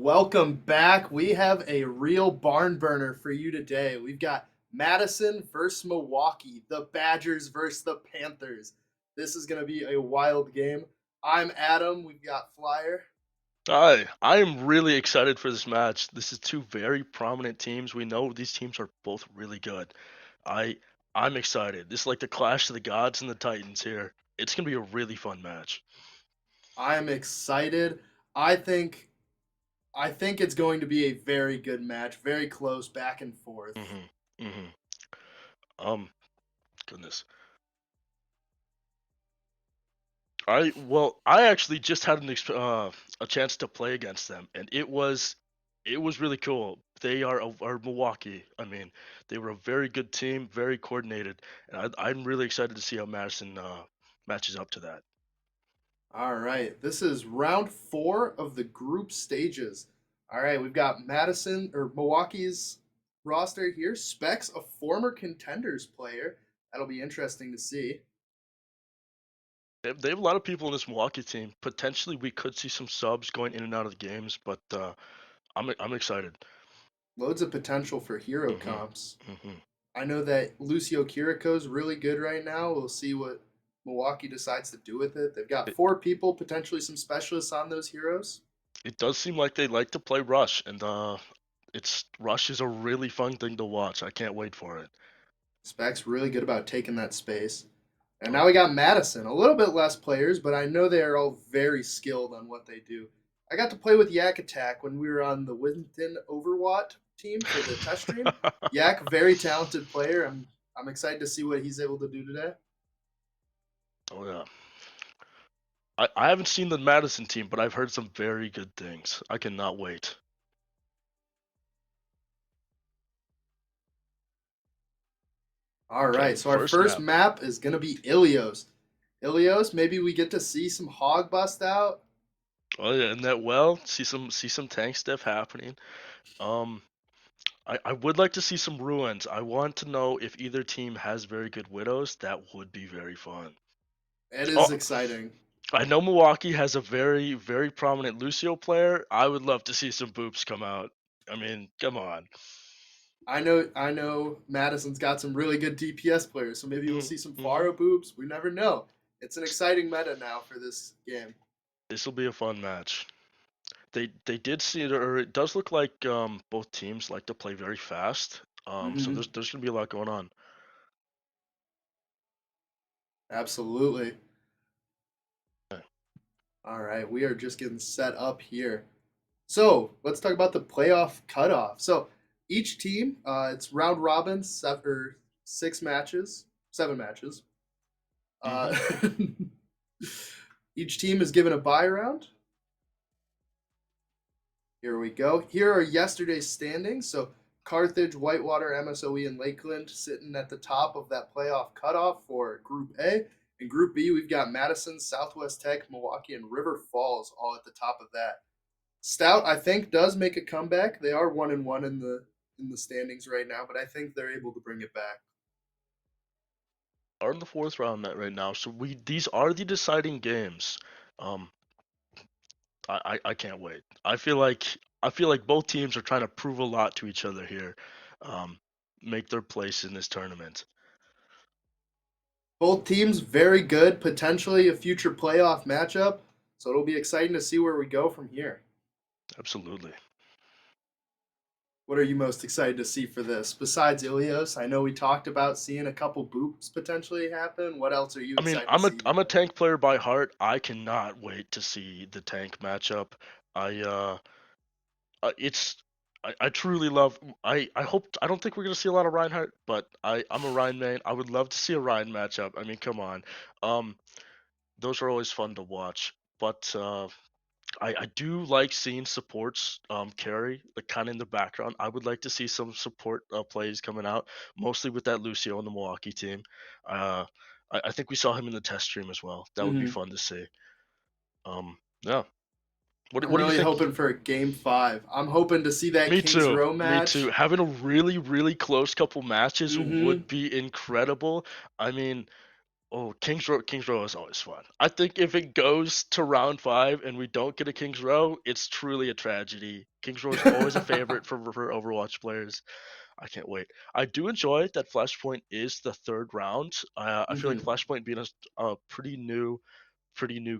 Welcome back. We have a real barn burner for you today. We've got Madison versus Milwaukee, the Badgers versus the Panthers. This is going to be a wild game. I'm Adam. We've got Flyer. Hi, I am really excited for this match. This is two very prominent teams. We know these teams are both really good. I I'm excited. This is like the clash of the gods and the Titans here. It's gonna be a really fun match. I'm excited. I think I think it's going to be a very good match, very close back and forth. Mhm. Mhm. Um. Goodness. I actually just had a chance to play against them, and it was really cool. Are Milwaukee. I mean, they were a very good team, very coordinated, and I'm really excited to see how Madison matches up to that. All right. This is round 4 of the group stages. All right, we've got Madison or Milwaukee's roster here. Specs, a former contenders player. That'll be interesting to see. They have a lot of people in this Milwaukee team. Potentially, we could see some subs going in and out of the games, but I'm excited. Loads of potential for hero Hmm. comps. Hmm. I know that Lucio Kiriko's really good right now. We'll see what Milwaukee decides to do with it. They've got It 4 people, potentially some specialists on those heroes. it does seem like they like to play Rush, and it's Rush is a really fun thing to watch. I can't wait for it. Specs really good about taking that space. And Oh, now we got Madison. A little bit less players, but I know they are all very skilled on what they do. I got to play with Yak Attack when we were on the Winton Overwatt team for the test stream. Yak, very talented player. I'm excited to see what he's able to do today. oh yeah. I haven't seen the Madison team, but I've heard some very good things. I cannot wait. All Okay, right, so our first first map. map is gonna be Ilios. Ilios, maybe we get to see some hog bust out. Oh yeah, and that see some tank stuff happening. Um, I would like to see some ruins. I want to know if either team has very good widows. That would be very fun. It Oh, is exciting. I know Milwaukee has a very prominent Lucio player. I would love to see some boops come out. I mean, come on. I know Madison's got some really good DPS players, so maybe we'll Hmm. see some Hmm. Faro boobs. We never know. It's an exciting meta now for this game. This will be a fun match. They did see it, or it does look like both teams like to play very fast. So Mm-hmm. there's gonna be a lot going on. Absolutely. Okay. All right, we are just getting set up here. So let's talk about the playoff cutoff. So each team, it's round robin, 6 matches, 7 matches. Uh, Hmm. each team is given a bye round. Here we go. Here are yesterday's standings. So Carthage, Whitewater, MSOE, and Lakeland sitting at the top of that playoff cutoff for Group A. In Group B, we've got Madison, Southwest Tech, Milwaukee, and River Falls all at the top of that. Stout, I think, does make a comeback. They are 1-1 in the standings right now, but I think they're able to bring it back. Are in the fourth round net right now, so we these are the deciding games. Um, I can't wait. I feel like both teams are trying to prove a lot to each other here, um, make their place in this tournament. Both teams very good, potentially a future playoff matchup. So it'll be exciting to see where we go from here. Absolutely. What are you most excited to see for this? Besides Ilios, I know we talked about seeing a couple boops potentially happen. What else are you I mean, excited to I'm a see I'm a here? tank player by heart. I cannot wait to see the tank matchup. I it's I truly love. I hope I don't think we're gonna see a lot of Reinhardt, but I'm a Ryan main. I would love to see a Ryan matchup. I mean, come on. Um, those are always fun to watch. But I do like seeing supports carry like kind of in the background. I would like to see some support plays coming out, mostly with that Lucio on the Milwaukee team. Uh, I think we saw him in the test stream as well. That would be Mm-hmm. fun to see. Yeah. What I'm do you really think? hoping for a game 5. I'm hoping to see that Me Kings too. Row Me too. match. Having a really close couple matches Mm-hmm. would be incredible. I mean, Oh, Kings Row is always fun. I think if it goes to round 5 and we don't get a Kings Row, it's truly a tragedy. Kings Row is always a favorite for Overwatch players. I can't wait. I do enjoy that Flashpoint is the third round. I feel like Hmm. Flashpoint being a pretty new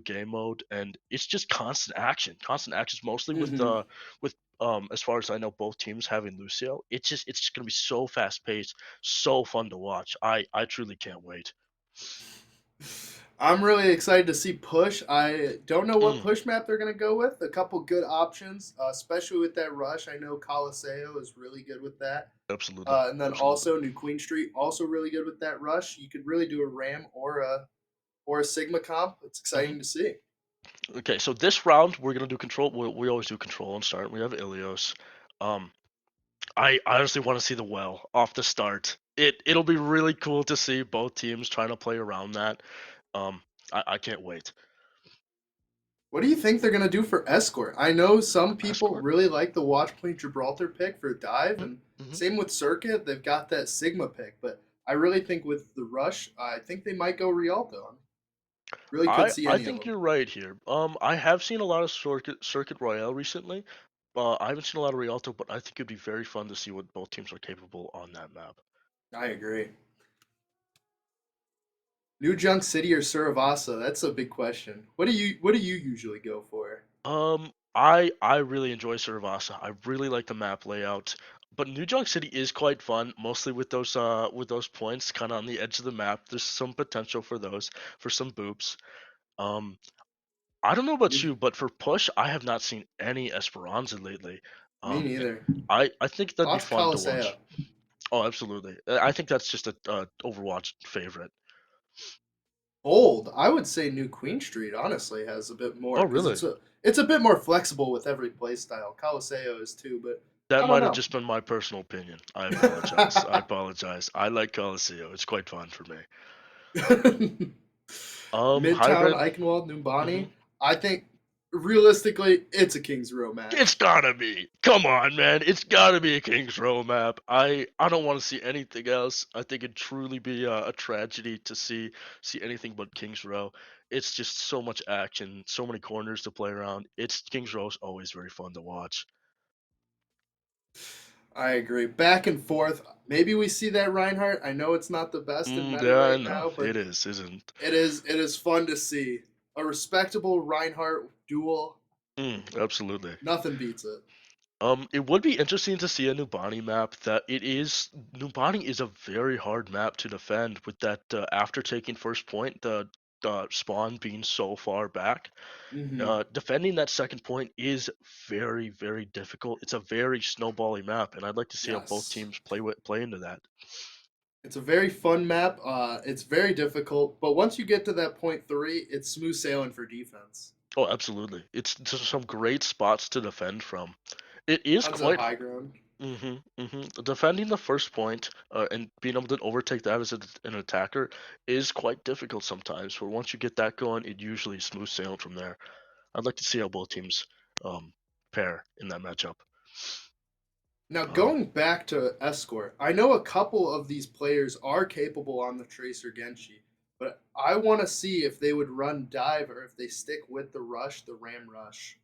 game mode, and it's just constant action. Constant actions, mostly Hmm. with as far as I know, both teams having Lucio. It's just gonna be so fast paced, so fun to watch. I truly can't wait. I'm really excited to see Push. I don't know what Mm, push map they're going to go with. A couple good options, especially with that rush. I know Coliseo is really good with that. absolutely, And then absolutely. also New Queen Street, also really good with that rush. You could really do a Ram or a Sigma comp. It's Hmm. exciting to see. Okay, so this round we're gonna do control. We always do control and start. We have Ilios. Um, I honestly want to see the well off the start. It'll be really cool to see both teams trying to play around that. Um, I can't wait. What do you think they're going to do for Escort? I know some people Escort. really like the Watchpoint Gibraltar pick for dive, and Mm-hmm. same with Circuit. They've got that Sigma pick, but I really think with the rush, I think they might go Rialto. Really could see I any of think them. you're right here. I have seen a lot of Circuit Royale recently. I haven't seen a lot of Rialto, but I think it'd be very fun to see what both teams are capable on that map. I agree. New Junk City or Suravasa? That's a big question. What do you usually go for? I really enjoy Cervasa. I really like the map layout. But New Junk City is quite fun, mostly with those points kind of on the edge of the map. There's some potential for those, for some boops. Um, I don't know about New, you, but for push, I have not seen any Esperanza lately. Me Um, neither. I think that'd be Lots of fun to Coliseo. watch. Oh, absolutely. I think that's just a Overwatch favorite. Bold. I would say New Queen Street honestly has a bit Oh, more because really? it's a bit more flexible with every play style. Coliseo is too, but That I don't might have know. just been my personal opinion. I apologize. I apologize. I like Coliseo. It's quite fun for me. Midtown, Hybrid. Eichenwald, Hmm. Numbani. I think realistically, it's a Kings Row It's match. gotta be. Come on, man. It's gotta be a Kings Row map. I don't want to see anything else. I think it'd truly be a tragedy to see anything but Kings Row. It's just so much action, so many corners to play around. It's Kings Row is always very fun to watch. I agree. Back and forth. Maybe we see that Reinhardt. I know it's not the best in meta Yeah, right no, now, but it is, isn't. it is fun to see a respectable Reinhardt duel. Absolutely. Nothing beats it. It would be interesting to see a Nubani map. Nubani is a very hard map to defend with that after taking first point, the spawn being so far back. Hmm. Defending that second point is very difficult. It's a very snowbally map, and I'd like to see how both Yes. teams play into that. It's a very fun map. It's very difficult, but once you get to that point three, it's smooth sailing for defense. Oh, absolutely. It's just some great spots to defend from. It is Tons of quite. high ground. Defending the first point and being able to overtake that as an attacker is quite difficult sometimes. But once you get that going, it usually is smooth sailing from there. I'd like to see how both teams um, pair in that matchup. Now, Um, going back to Escort, I know a couple of these players are capable on the Tracer Genshi, but I want to see if they would run dive or if they stick with the rush, the Ram rush.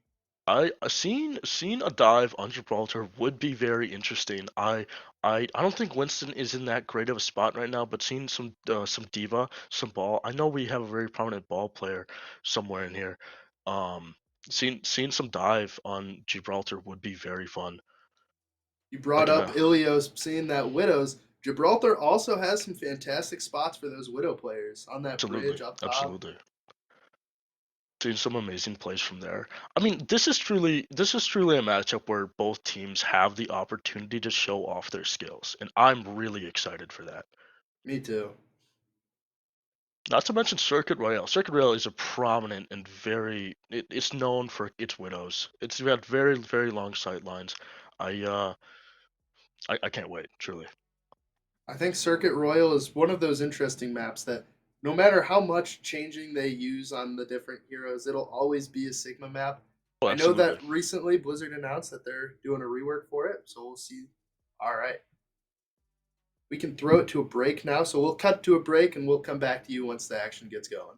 seeing a dive on Gibraltar would be very interesting. I don't think Winston is in that great of a spot right now, but seeing some diva, some ball. I know we have a very prominent ball player somewhere in here. Um, seeing some dive on Gibraltar would be very fun. You brought Like in up a Ilios seeing that Widows. Gibraltar also has some fantastic spots for those Widow players on that absolutely, bridge up top. absolutely. Seeing some amazing plays from there. I mean, this is truly a matchup where both teams have the opportunity to show off their skills, and I'm really excited for that. Me too. Not to mention Circuit Royale. Circuit Royale is a prominent and it's known for its widows. It's got very long sight lines. I uh I can't wait, truly. I think Circuit Royal is one of those interesting maps that no matter how much changing they use on the different heroes, it'll always be a Sigma map. Oh, I know absolutely. that recently Blizzard announced that they're doing a rework for it, so we'll see. All right. We can throw it to a break now, so we'll cut to a break and we'll come back to you once the action gets going.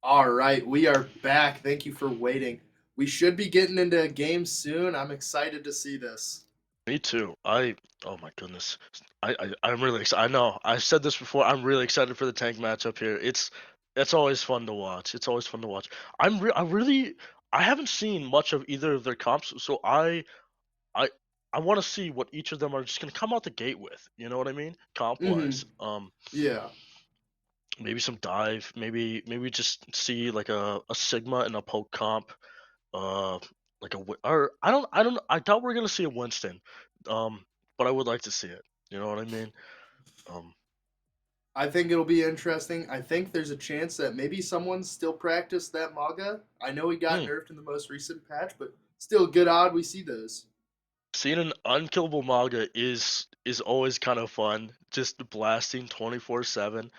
All right, we are back. Thank you for waiting. We should be getting into a game soon. I'm excited to see this. Me too. Oh my goodness. I'm really excited. I know. I've said this before. I'm really excited for the tank matchup here. It's always fun to watch. It's always fun to watch. I really I haven't seen much of either of their comps, so I I want to see what each of them are just gonna come out the gate with. You know what I mean? Comp Mm-hmm. wise. Yeah. Maybe some dive. Maybe just see like a Sigma and a poke comp. Uh, like or I don't I doubt we're gonna see a Winston. Um, but I would like to see it. You know what I mean? Um, I think it'll be interesting. I think there's a chance that maybe someone still practiced that Maga. I know he got hmm. nerfed in the most recent patch, but still good odd we see those. Seeing an unkillable Maga is always kind of fun. Just blasting 24/7.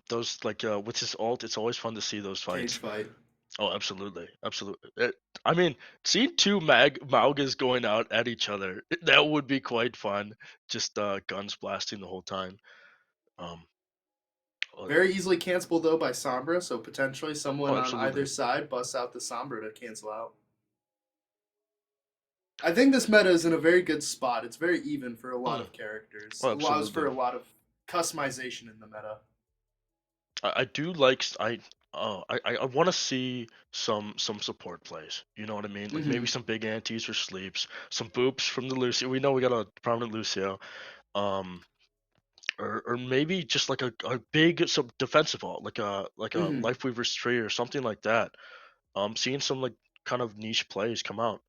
Those like with his ult, it's always fun to see those Cage fights. fight. Oh, absolutely, absolutely. I mean, seeing two Maugas going out at each other, that would be quite fun. Just guns blasting the whole time. Um, uh, Very easily cancelable though by Sombra, so potentially oh, someone on either absolutely. side busts out the Sombra to cancel out. I think this meta is in a very good spot. It's very even for a lot Mm, of characters. oh, Allows for absolutely. a lot of customization in the meta. I do like I want to see some support plays. You know what I mean? Like maybe Mm-hmm. some big antes for sleeps, some boops from the Lucio. We know we got a prominent Lucio. Um, or maybe just like a big some defensive ult, like a Mm-hmm. Lifeweaver's tree or something like that. Seeing some like kind of niche plays come out.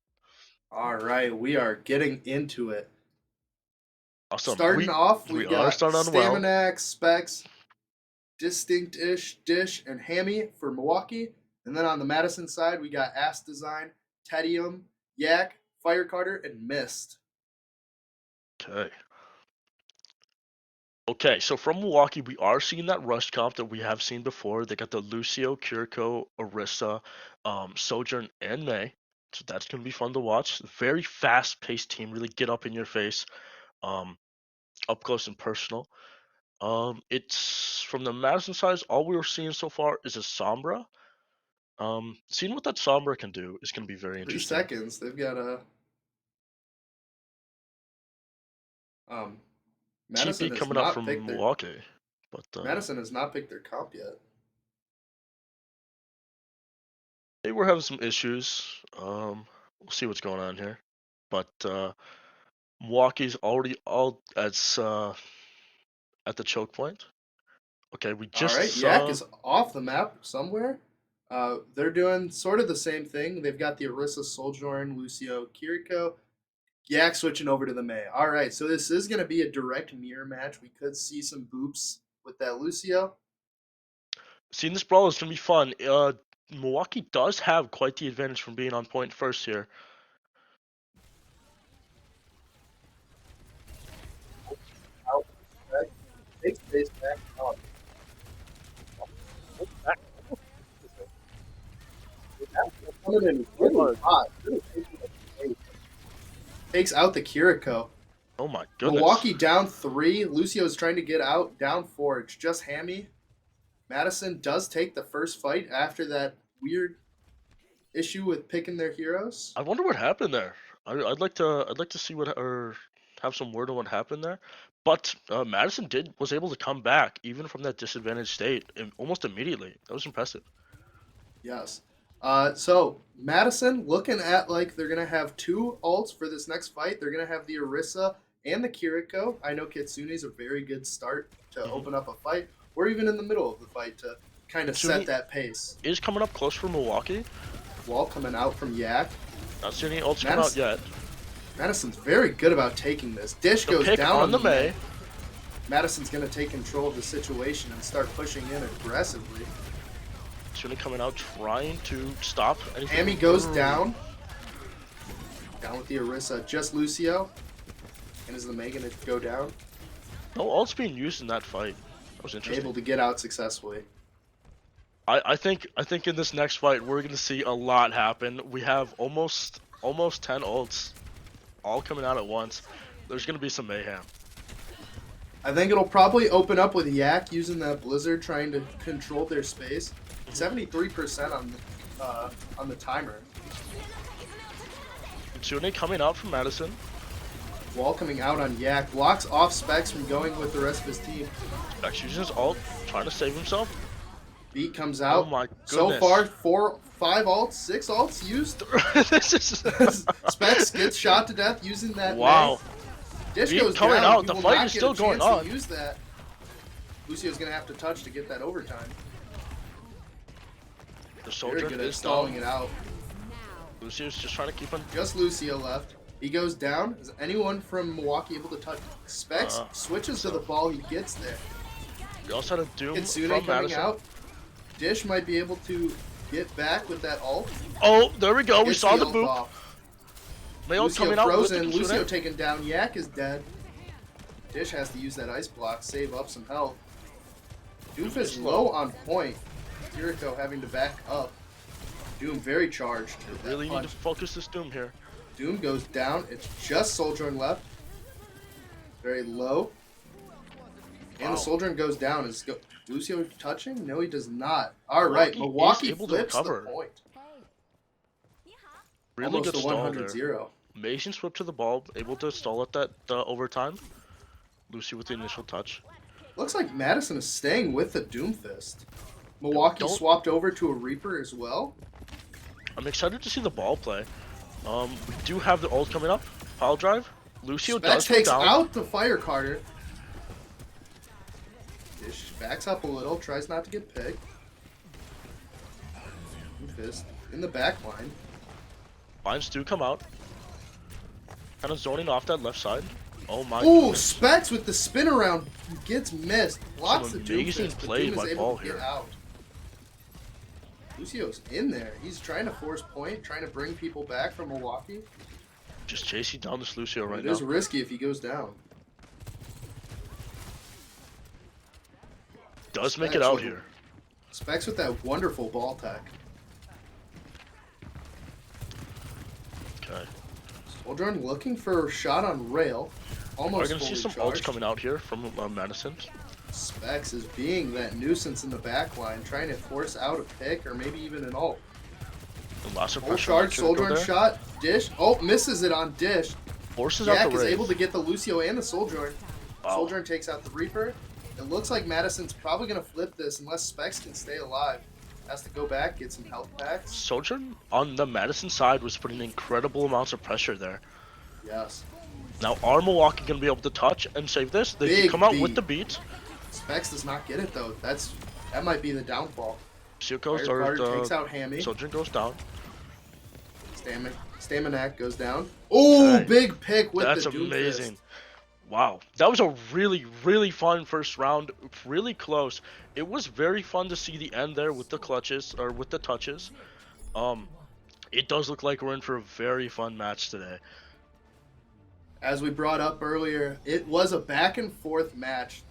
All right, we are getting into it. Awesome. Starting off, We we've are got starting on well. Staminax, Specs, Distinct-ish, Dish, and Hammy for Milwaukee. And then on the Madison side, we got Ass Design, Tedium, Yak, Fire Carter, and Mist. Okay. Okay, so from Milwaukee, we are seeing that rush comp that we have seen before. They got the Lucio, Kiriko, Orisa, Sojourn, and May. So that's gonna be fun to watch. Very fast-paced team, really get up in your face, um, up close and personal. It's from the Madison side, all we were seeing so far is a Sombra. Seeing what that Sombra can do is gonna be very interesting. 3 seconds. They've got a um, TP Madison has coming out not from picked their Milwaukee, but Madison has not picked their comp yet. they were having some issues. We'll see what's going on here, but Milwaukee's already all at the choke point. Okay, we All just right, Yak saw. is off the map somewhere. They're doing sort of the same thing. They've got the Orisa, Sojourn, Lucio, Kiriko. Yak switching over to the May. All right, so this is going to be a direct mirror match. We could see some boops with that Lucio. Seeing this brawl is gonna be fun. Milwaukee does have quite the advantage from being on point first here. Out, right? Big space back on. Coming in really hot. Really takes out the Kiriko. Oh my goodness. Milwaukee down 3. Lucio's trying to get out. Down 4. It's just Hammy. Madison does take the first fight after that weird issue with picking their heroes. I wonder what happened there. I'd like to see what or have some word on what happened there. But Madison did was able to come back even from that disadvantaged state almost immediately. That was impressive. Yes. So Madison looking at like they're gonna have 2 ults for this next fight. They're gonna have the Orisa and the Kiriko. I know Kitsune is a very good start to Hmm. open up a fight, or even in the middle of the fight to kind of set Suni that pace. is coming up close for Milwaukee. Wall coming out from Yak. Not seeing any ults come out Madison, yet. Madison's very good about taking this. Dish The goes pick down on on the the May. May. Madison's gonna take control of the situation and start pushing in aggressively. Suni coming out trying to stop anything. Hammy goes down. Down with the Orisa. Just Lucio. And is the May gonna go down? No ults being used in that fight. That was Able interesting. to get out successfully. I think in this next fight we're gonna see a lot happen. We have almost 10 ults all coming out at once. There's gonna be some mayhem. I think it'll probably open up with Yak using that Blizzard trying to control their space. 73% on the timer. Tsune coming out from Madison. Wall coming out on Yak. Blocks off Specs from going with the rest of his team. Specs using his ult, trying to save himself. Beat comes out. Oh my So goodness. far, 5 ults, 6 ults used. This is Specs gets shot to death using that. wow. Dish Beat goes coming down. out. He The will fight not is get still a going chance on. to use that. Lucio's gonna have to touch to get that overtime. The Very soldier good at is stalling down. it out. Lucio's just trying to keep on. Just Lucio left. He goes down. Is anyone from Milwaukee able to touch? Specs switches to the ball. He gets there. We also had a Doom Kitsune from coming Madison. out. Dish might be able to get back with that ult. Oh, there we go. We Gets saw the ult boop. off. Mayo Lucio coming out with the frozen. Lucio Kitsune. taken down. Yak is dead. Dish has to use that ice block, save up some health. Doom is low on point. Kiriko having to back up. Doom very charged. with that Really need to punch. focus this Doom here. Doom goes down. It's just Sojourn left. Very low. And Wow. the Sojourn goes down. Is Lucio touching? No, he does not. All Milwaukee right, Milwaukee is able to flips the recover. point. Really Almost good a stall there. 100-0. Amazing swip to the ball, able to stall at that overtime. Lucy with the initial touch. Looks like Madison is staying with the Doomfist. Milwaukee Don't- swapped over to a Reaper as well. I'm excited to see the ball play. We do have the ult coming up. Pile drive. Lucio Specs does go takes down. out the Fire Carter. Dish backs up a little, tries not to get picked. Doomfist in the back line. Lines do come out. Kind of zoning off that left side. Oh my Ooh, goodness. Specs with the spin around gets missed. Blocks Some the amazing Doomfist, but play Doom is by able Ball to get here. out. Lucio's in there. He's trying to force point, trying to bring people back from Milwaukee. Just chasing down this Lucio right It now. is risky if he goes down. Does make Specs it out with- here. Specs with that wonderful ball tech. Okay. Sojourn looking for a shot on rail. We're Almost gonna see fully some ults charged. coming out here from Madison. Specs is being that nuisance in the back line, trying to force out a pick or maybe even an ult. The last Full pressure charge, Kiriko Sojourn there. shot. Dish. Oh, misses it on Dish. Forces out Yak the is raise. able to get the Lucio and the Sojourn. Wow. Sojourn takes out the Reaper. It looks like Madison's probably going to flip this unless Specs can stay alive. Has to go back, get some health packs. Sojourn on the Madison side was putting incredible amounts of pressure there. Yes. Now are Milwaukee gonna be able to touch and save this? They Big can come out beat. with the beat. Specs does not get it though. That might be the downfall. Lucio goes Fire or Carter takes the out Hammy. Sojourn goes down. Staminac goes down. Oh, Okay. big pick with That's the Doomfist. amazing. Wow, that was a really fun first round. Really close. It was very fun to see the end there with the clutches or with the touches. It does look like we're in for a very fun match today. As we brought up earlier, it was a back and forth match.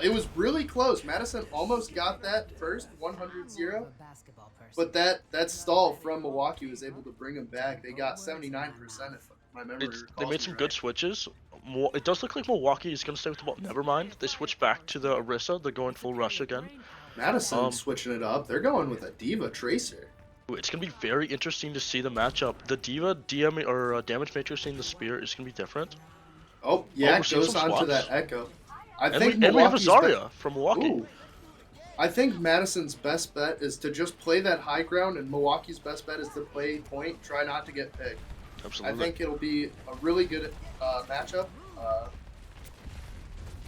It was really close. Madison almost got that first 100-0, but that stall from Milwaukee was able to bring them back. They got 79% if my memory recalls. They made some me good right. switches. It does look like Milwaukee is gonna stay with the ball. Never mind. They switched back to the Orisa. They're going full rush again. Madison switching it up. They're going with a Diva Tracer. It's gonna be very interesting to see the matchup. The Diva DM or Damage Matrix in the Spear is gonna be different. Oh, yeah, we're it seeing goes some on to swaps. that Echo. I And think we have a Milwaukee's Zarya from Milwaukee. Ooh. I think Madison's best bet is to just play that high ground, and Milwaukee's best bet is to play point, try not to get picked. Absolutely. I think it'll be a really good matchup.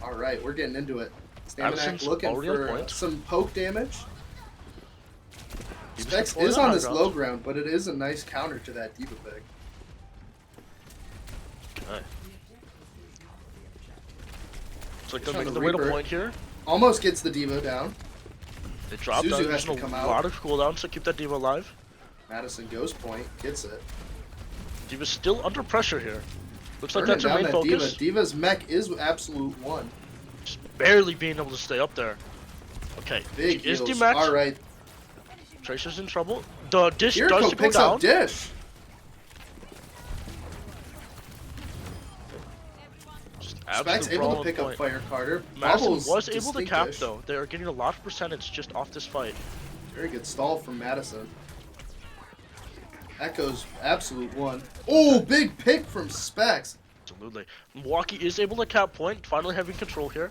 All right, we're getting into it. Staminac Madison's looking already on for point. some poke damage. He was Specs deployed is on on high this ground. low ground, but it is a nice counter to that Diva pick. Okay. Looks like they're Trying making to the way to Reaper. point here. Almost gets the Diva down. They dropped Suzu down has to using come a out. lot of cooldowns to keep that Diva alive. Madison goes point, gets it. Diva's still under pressure here. Looks like Turning that's her down main that focus. Diva. Diva's mech is absolute one. Just barely being able to stay up there. Okay, Big she is heals. dematched. All right, Tracer's in trouble. The dish does Kiriko go picks down. up Dish. Just Specs absolute able brawl to on pick up point. Fire Carter. Madison Bubbles was able to cap distinct-ish. though. They are getting a lot of percentage just off this fight. Very good stall from Madison. Echo's absolute one. Oh, big pick from Specs. Absolutely. Milwaukee is able to cap point, finally having control here.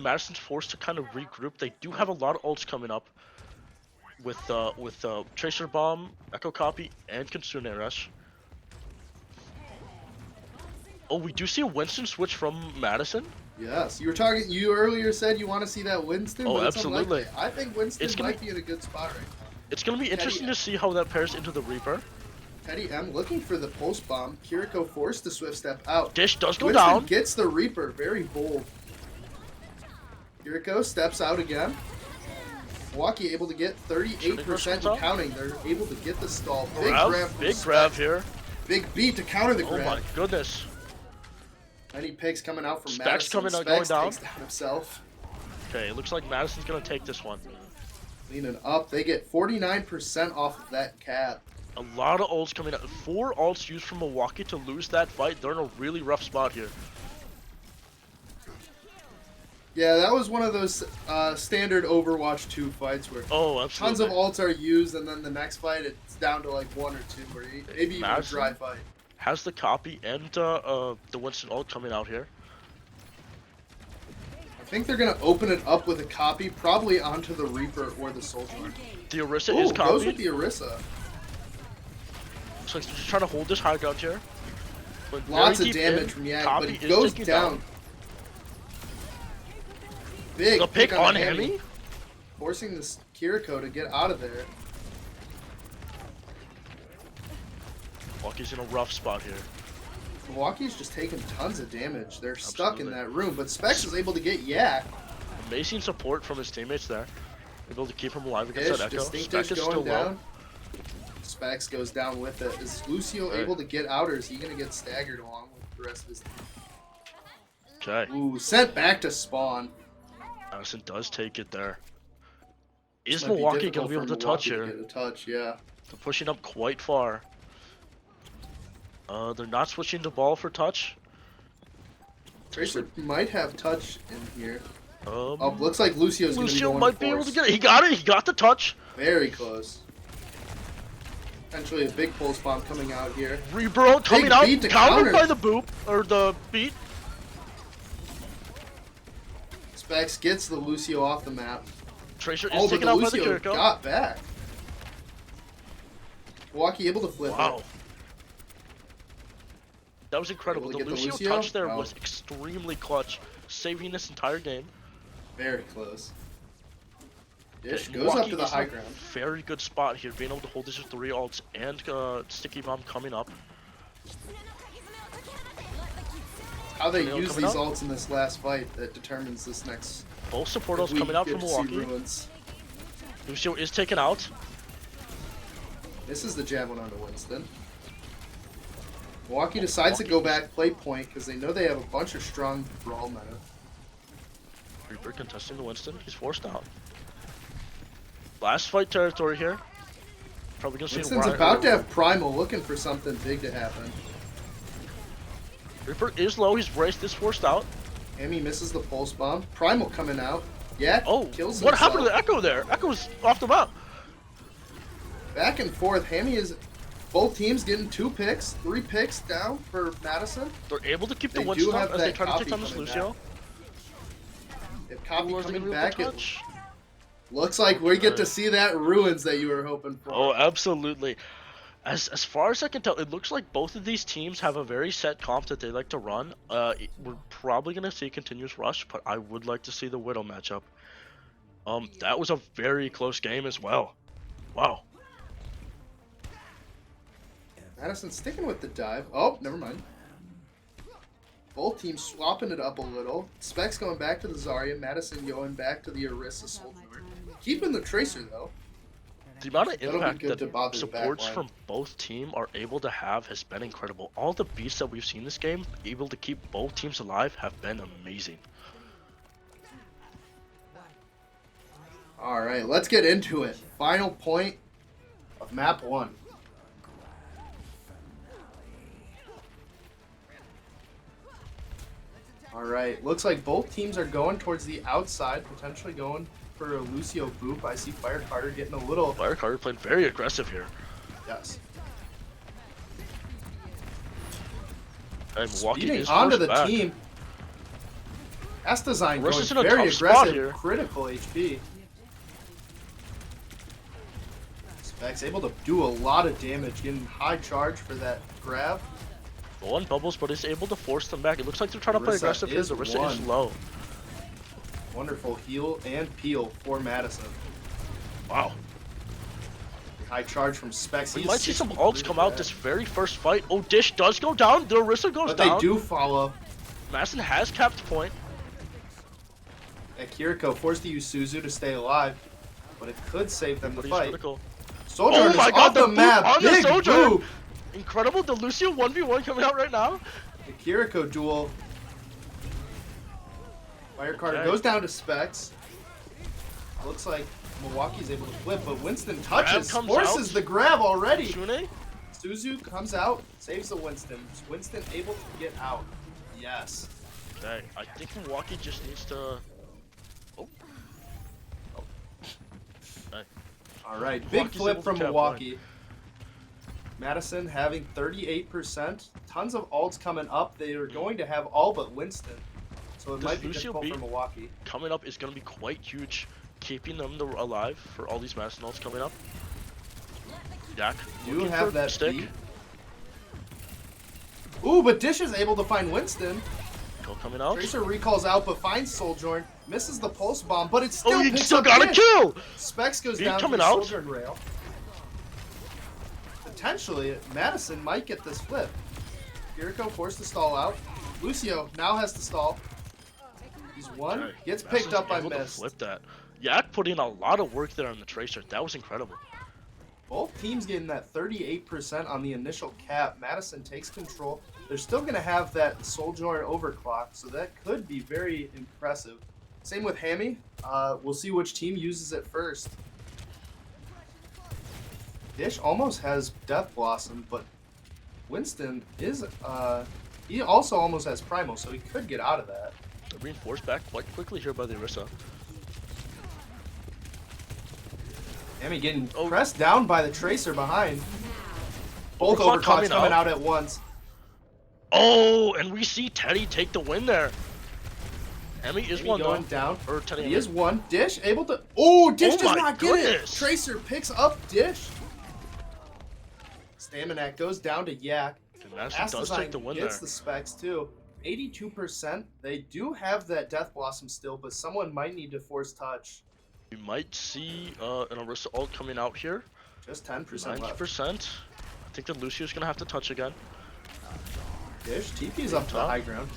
Madison's forced to kind of regroup. They do have a lot of ults coming up with Tracer Bomb, Echo Copy, and Kitsune Rush. Oh, we do see a Winston switch from Madison. Yes, you earlier said you want to see that Winston. Oh, but it's absolutely. unlikely. I think Winston might be in a good spot right now. It's gonna be interesting to see how that pairs into the Reaper. Teddy M looking for the pulse bomb. Kiriko forced to swift step out. Dish does go Winston down. Gets the Reaper, very bold. Kiriko steps out again. Milwaukee able to get 38% and counting. They're able to get the stall. Big grab here. Big beat to counter the grab. Oh my goodness. Any picks coming out from Specs Madison. coming out, Specs going down. takes down himself. Okay, it looks like Madison's gonna take this one. Leaning up. They get 49% off of that cap. A lot of ults coming out. 4 ults used from Milwaukee to lose that fight. They're in a really rough spot here. Yeah, that was one of those standard Overwatch 2 fights where tons of ults are used, and then the next fight it's down to like 1 or 2, or maybe even a dry fight. Has the copy and the Winston ult coming out here. I think they're going to open it up with a copy, probably onto the Reaper or the Soldier. The Orisa is copied. Goes with the Orisa. So he's just trying to hold this high ground here. But lots of damage from Yak, but it goes down. Big the pick on Hemi. Forcing this Kiriko to get out of there. Milwaukee's in a rough spot here. Milwaukee's just taking tons of damage. They're stuck in that room, but Specs is able to get Yak. Amazing support from his teammates there. Able to keep him alive against that Echo. Specs is still down. Specs goes down with it. Is Lucio able to get out, or is he going to get staggered along with the rest of his team? Okay. Ooh, sent back to spawn. Madison does take it there. Is Milwaukee going to be able to touch here? Get a touch, yeah. They're pushing up quite far. They're not switching the ball for touch. Tracer might have touch in here. Looks like Lucio's going to be going might be able to get it. He got it. He got the touch. Very close. Potentially a big pulse bomb coming out here. Reaper coming out, countered by the boop, or the beat. Specs gets the Lucio off the map. Tracer is taken out by the Kiriko. Got back. Milwaukee able to flip it. That was incredible. The Lucio touch there was extremely clutch, saving this entire game. Very close. Dish goes up to the high ground. Very good spot here, being able to hold this with 3 ults and Sticky Bomb coming up. How they use these ults in this last fight that determines this next. Both support ults coming out from Milwaukee. Lucio is taken out. This is the javelin onto Winston. Milwaukee decides to go back play point because they know they have a bunch of strong brawl meta. Reaper contesting the Winston. He's forced out. Last fight territory here. Probably gonna see Winston's about to have Primal, looking for something big to happen. Reaper is low. He's braced. This forced out. Amy misses the pulse bomb. Primal coming out. Yeah. Kills what happened to the Echo there? Echo's off the map. Back and forth. Hammy is. Both teams getting 2 picks, 3 picks down for Madison. They're able to keep the Winston as they try to take on this Lucio. If Copy coming back, it looks like we get to see that Ruins that you were hoping for. Oh, absolutely. As far as I can tell, it looks like both of these teams have a very set comp that they like to run. We're probably going to see continuous rush, but I would like to see the Widow matchup. That was a very close game as well. Wow. Madison sticking with the dive. Oh, never mind. Both teams swapping it up a little. Specs going back to the Zarya. Madison going back to the Orisa Soldier. Keeping the Tracer, though. The amount of impact that supports from both teams are able to have has been incredible. All the beasts that we've seen this game, able to keep both teams alive, have been amazing. Alright, let's get into it. Final point of map 1. Alright. right. Looks like both teams are going towards the outside, potentially going for a Lucio boop. I see Fire Carter getting a little. Fire Carter playing very aggressive here. Yes. And Milwaukee Speeding is onto forced the back. team. Estesign Marissa's going in a very tough spot aggressive, here. critical HP. Specs able to do a lot of damage, getting high charge for that grab. Low on bubbles, but is able to force them back. It looks like they're trying to play Marissa aggressive here. is Zarissa is one. low. Wonderful heal and peel for Madison. Wow. High charge from Specs. We He is might see some 63 ults come out red. this very first fight. Oh, Dish does go down. The Orisa goes But down. they do follow. Madison has capped point. And Kiriko forced to use Suzu to stay alive, but it could save them the But he's fight. critical. Sojourn Oh my is god, off the boop map. on the Big Sojourn. boop. Incredible. The Lucio 1v1 coming out right now. The Kiriko duel. Fire Carter Okay. goes down to Specs. Looks like Milwaukee's able to flip, but Winston touches, comes forces out. the grab already. Shune? Suzu comes out, saves the Winston. Winston able to get out. Yes. Okay, I think Milwaukee just needs to... Oh. Okay. All right, big Milwaukee's flip able to from cap Milwaukee. Madison having 38%. Tons of ults coming up. They are going to have all but Winston. So it Does might be Lucio difficult beat- for Milwaukee. Coming up is going to be quite huge, keeping them alive for all these Madison ults coming up. Yak, Do looking have for that stick. beat. Ooh, but Dish is able to find Winston. Kill coming out. Tracer recalls out, but finds Sojourn. Misses the pulse bomb, but it still Oh, you picks still up got a Dish. kill! Specs goes Beat down to coming the out. Sojourn rail. Potentially, Madison might get this flip. Kiriko forced to stall out. Lucio now has to stall. He's one. Okay, Gets Madison's picked up by able to Mist. flip that. Yak put in a lot of work there on the Tracer. That was incredible. Both teams getting that 38% on the initial cap. Madison takes control. They're still going to have that Sojourn overclock, so that could be very impressive. Same with Hammy. We'll see which team uses it first. Dish almost has Death Blossom, but Winston is he also almost has Primal, so he could get out of that. They're being forced back quite quickly here by the Orisa. Hammy getting Oh. pressed down by the Tracer behind. Both Overclock overclocks coming coming out. out at once. Oh, and we see Teddy take the win there. Emmy is Hammy one going though. down. Or Teddy. He is one. Dish able to. Oh, Dish Oh does my not get it. goodness. Tracer picks up Dish. Staminac goes down to Yak. And Madison does take the win there. gets the Specs too. 82%. They do have that Death Blossom still, but someone might need to force touch. We might see an Orisa ult coming out here. Just 10% left. 90%. I think that Lucio's gonna have to touch again. Dish TP's up to the Top. high ground.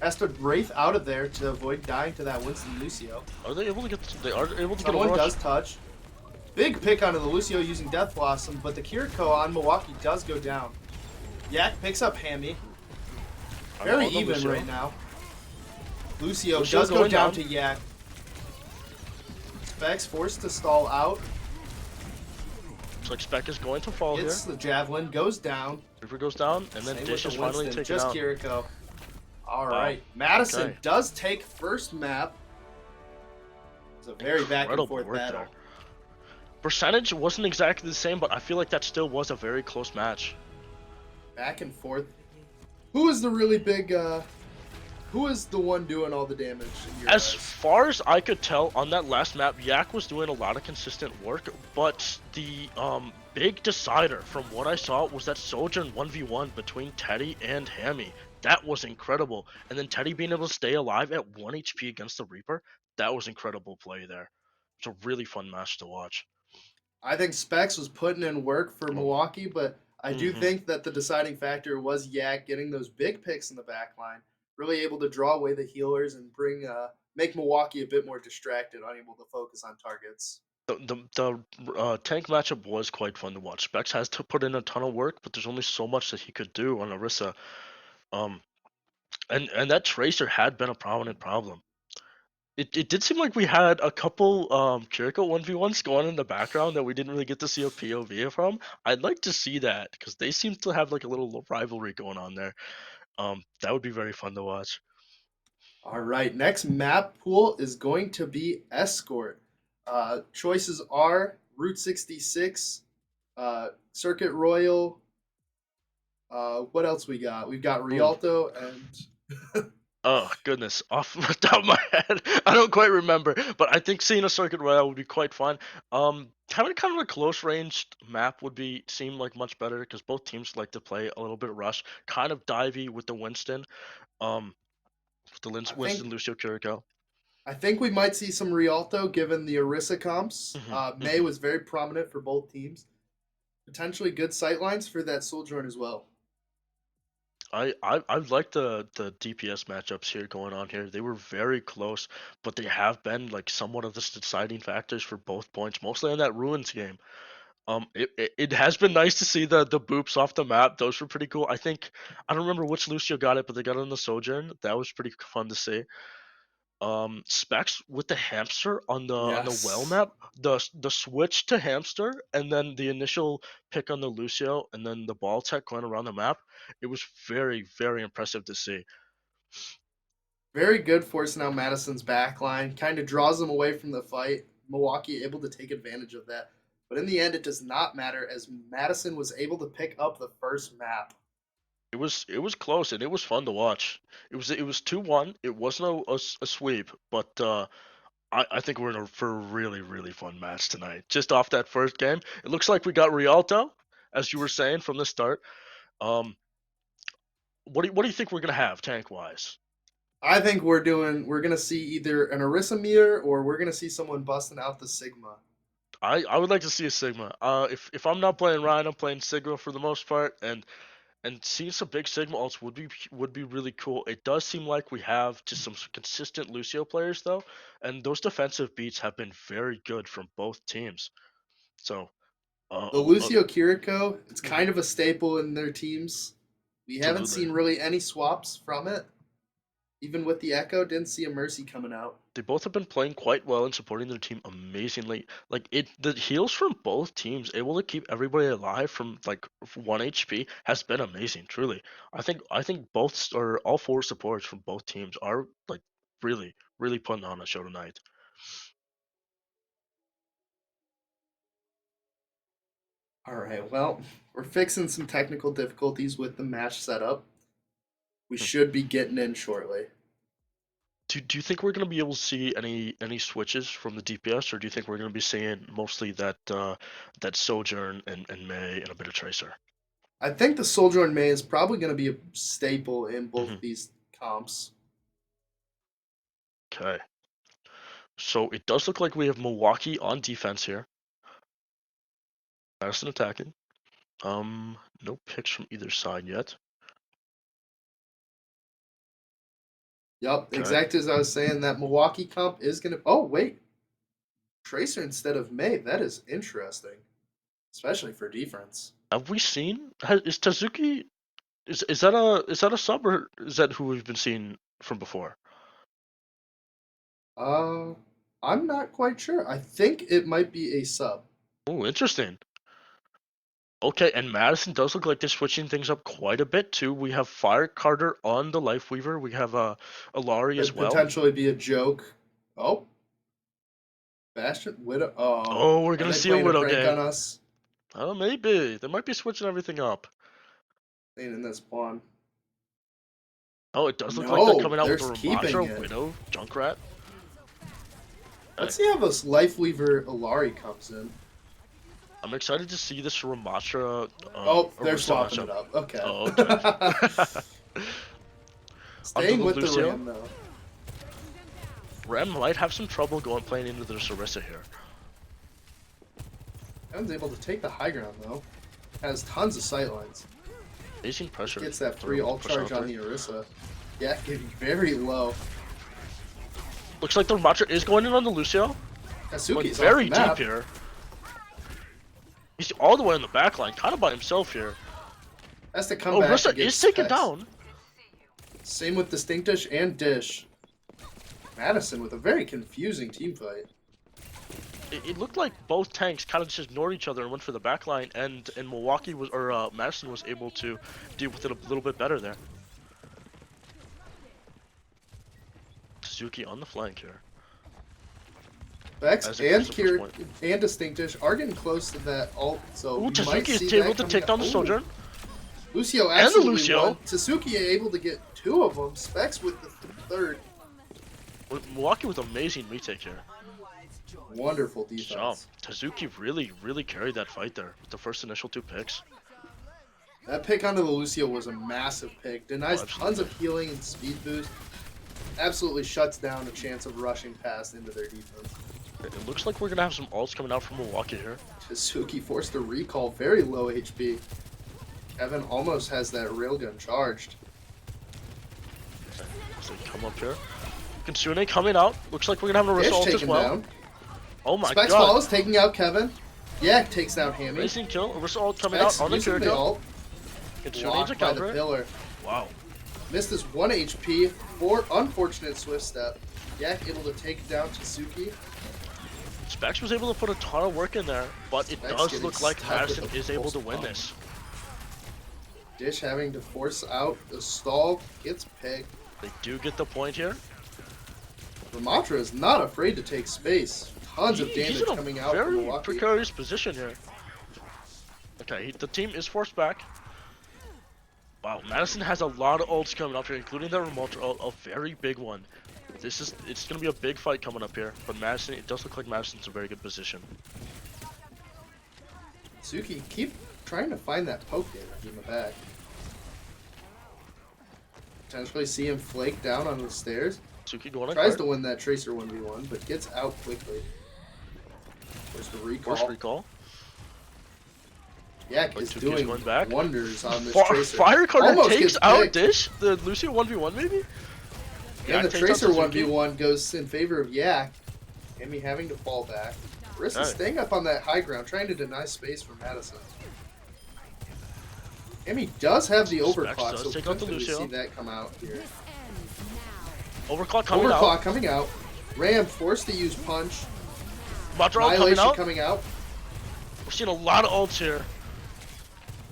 Has to Wraith out of there to avoid dying to that Winston Lucio. Are they able to get? They are able to get a Someone rush. does touch. Big pick onto the Lucio using Death Blossom, but the Kiriko on Milwaukee does go down. Yak picks up Hammy. Very on the even Lucio. right now. Lucio Lucio does go going down down. to Yak. Specs forced to stall out. Looks like Spec is going to fall Hits here. the Javelin, goes down. Reaper goes down, and then Same Dish with is the finally Winston, taken just out. Kiriko. All Wow. right, Madison Okay. does take first map. It's a very back and Incredible forth work battle. there. Percentage wasn't exactly the same, but I feel like that still was a very close match. Back and forth. Who is the really big? Who is the one doing all the damage? In your As eyes? far as I could tell on that last map, Yak was doing a lot of consistent work, but the big decider from what I saw was that Sojourn 1v1 between Teddy and Hammy. That was incredible. And then Teddy being able to stay alive at 1 HP against the Reaper, that was incredible play there. It's a really fun match to watch. I think Specs was putting in work for Milwaukee, but I do Mhm. think that the deciding factor was Yak getting those big picks in the back line, really able to draw away the healers and bring make Milwaukee a bit more distracted, unable to focus on targets. The tank matchup was quite fun to watch. Specs has to put in a ton of work, but there's only so much that he could do on Orisa. Um, and that Tracer had been a prominent problem. It did seem like we had a couple Kiriko 1v1s going in the background that we didn't really get to see a POV from. I'd like to see that because they seem to have like a little rivalry going on there. That would be very fun to watch. All right, next map pool is going to be Escort. Choices are Route 66, Circuit Royal. What else we got? We've got Ooh. Rialto and Oh goodness, off the top of my head, I don't quite remember, but I think seeing a circuit royale would be quite fun. Having kind of a close ranged map would be seem like much better because both teams like to play a little bit rush, kind of divey with the Winston, um, with the I Winston think Lucio Kiriko. I think we might see some Rialto given the Orisa comps. Hmm. May Hmm. was very prominent for both teams. Potentially good sightlines for that Sojourn as well. I like the DPS matchups here going on here. They were very close, but they have been like somewhat of the deciding factors for both points, mostly in that Ruins game. It has been nice to see the boops off the map. Those were pretty cool. I think I don't remember which Lucio got it, but they got it on the Sojourn. That was pretty fun to see. Specs with the hamster on the well Yes. map, the switch to hamster, and then the initial pick on the Lucio, and then the ball tech going around the map. It was very impressive to see. Very good forcing out Madison's back line. Kind of draws them away from the fight. Milwaukee able to take advantage of that. But in the end, it does not matter as Madison was able to pick up the first map. It was close and it was fun to watch. It was 2-1. It wasn't a sweep, but I think we're in for a really fun match tonight. Just off that first game, it looks like we got Rialto, as you were saying from the start. Um, what do you think we're gonna have tank wise? I think we're gonna see either an Arisamir or we're gonna see someone busting out the Sigma. I would like to see a Sigma. If I'm not playing Ryan, I'm playing Sigma for the most part, and seeing some big Sigma ults would be really cool. It does seem like we have just some consistent Lucio players though, and those defensive beats have been very good from both teams. So, The Lucio Kiriko, it's mhm, kind of a staple in their teams. We haven't absolutely. seen really any swaps from it. Even with the Echo, didn't see a Mercy coming out. They both have been playing quite well and supporting their team amazingly. Like the heals from both teams, able to keep everybody alive from like 1 HP has been amazing. Truly, I think both or all four supports from both teams are like really putting on a show tonight. All right, well, we're fixing some technical difficulties with the match setup. We Hmm. should be getting in shortly. Do you think we're going to be able to see any switches from the DPS, or do you think we're going to be seeing mostly that Sojourn and May and a bit of Tracer? I think the Soldier and May is probably going to be a staple in both Hmm. these comps. Okay, so it does look like we have Milwaukee on defense here. Madison attacking. No picks from either side yet. Yep, Okay. exactly as I was saying. That Milwaukee comp is going to. Oh, wait. Tracer instead of May. That is interesting, especially for defense. Have we seen? Is Tazuki? Is that a sub or is that who we've been seeing from before? Uh, I'm not quite sure. I think it might be a sub. Oh, interesting. Okay, and Madison does look like they're switching things up quite a bit too. We have Fire Carter on the Life Weaver. We have Alari as Could well. potentially be a joke. Oh, Bastion Widow. Oh, Oh, we're are gonna they see a playing a Widow prank on game. us? Oh, maybe they might be switching everything up. Staying in this pawn. Oh, it does look like they're No, coming out they're with a keeping Ramattra, it. Widow, Junkrat. Let's Okay. see how this Lifeweaver Alari comes in. I'm excited to see this Ramatra Oh, they're Orisa swapping matchup. it up. Okay. Oh, okay. Under Staying the with the Lucio, Ram though. Ram might have some trouble going playing into the Orisa here. Ram's able to take the high ground though. Has tons of sightlines. Amazing pressure. Gets that They're free able to alt push charge out on there. the Orisa. Yeah, getting very low. Looks like the Ramatra is going in on the Lucio. Going Kazuki's off the very deep map. here. He's all the way on the back line, kind of by himself here. Has to come Oh, back Rissa and get is taken specs. down. Same with Distinct Dish and Dish. Madison with a very confusing team fight. It looked like both tanks kind of just ignored each other and went for the back line, and Milwaukee was or Madison was able to deal with it a little bit better there. Suzuki on the flank here. Bex As it and comes to push Kier point. and Distinctish are getting close to that ult, so Ooh, we might Suzuki see is that able to coming take up. down the Ooh, Sojourn. Lucio And the absolutely Lucio. won. Suzuki able to get 2 of them. Specs with the third. Milwaukee with amazing retake here. Wonderful Good job. defense. Suzuki really carried that fight there with the first initial 2 picks. That pick onto the Lucio was a massive pick. Denies Oh, tons absolutely. of healing and speed boost. Absolutely shuts down a chance of rushing past into their defense. It looks like we're gonna have some ults coming out from Milwaukee here. Suzuki forced a recall, very low HP. Kevin almost has that railgun charged. As they come up here. Kitsune coming out. Looks like we're gonna have an Dish Orisa ult as taken well. down. Oh my Specs god. follows, taking out Kevin. Yak takes down Hammy. Amazing kill. Orisa ult coming Specs out on the using the Kiriko. ult. Kitsune needs a Blocked by the counter. pillar. Wow. Missed his 1 HP. For unfortunate swift step. Yak able to take down Tsuki. Specs was able to put a ton of work in there, but it Specs does getting look like stuck with Madison the is able to pulse win bomb. this. Dish having to force out the stall. Gets picked. They do get the point here. Ramatra is not afraid to take space. Tons of He's damage in a coming out from very Milwaukee. precarious position here. Okay, the team is forced back. Wow, Madison has a lot of ults coming up here, including the remote ult, a very big one. It's gonna be a big fight coming up here, but Madison, it does look like Madison's in a very good position. Suki, keep trying to find that poke damage in the back. Potentially see him flake down on the stairs. Suki going on Tries guard. to win that Tracer 1v1, but gets out quickly. There's the recall. First recall. Yak But is 2K's doing going back. wonders on this Fire Tracer. Carter Almost takes gets out picked. Dish, the Lucio 1v1 maybe? And the Yak takes Tracer out Suzuki. 1v1 goes in favor of Yak. Amy having to fall back. Rissa Alright. staying up on that high ground, trying to deny space for Madison. Amy does have the Specs overclock, does so take out the potentially we Lucio. see that come out here. Overclock coming Overclock out. coming out. Ram forced to use punch. Montreal coming Annihilation out. coming out. We're seeing a lot of ults here.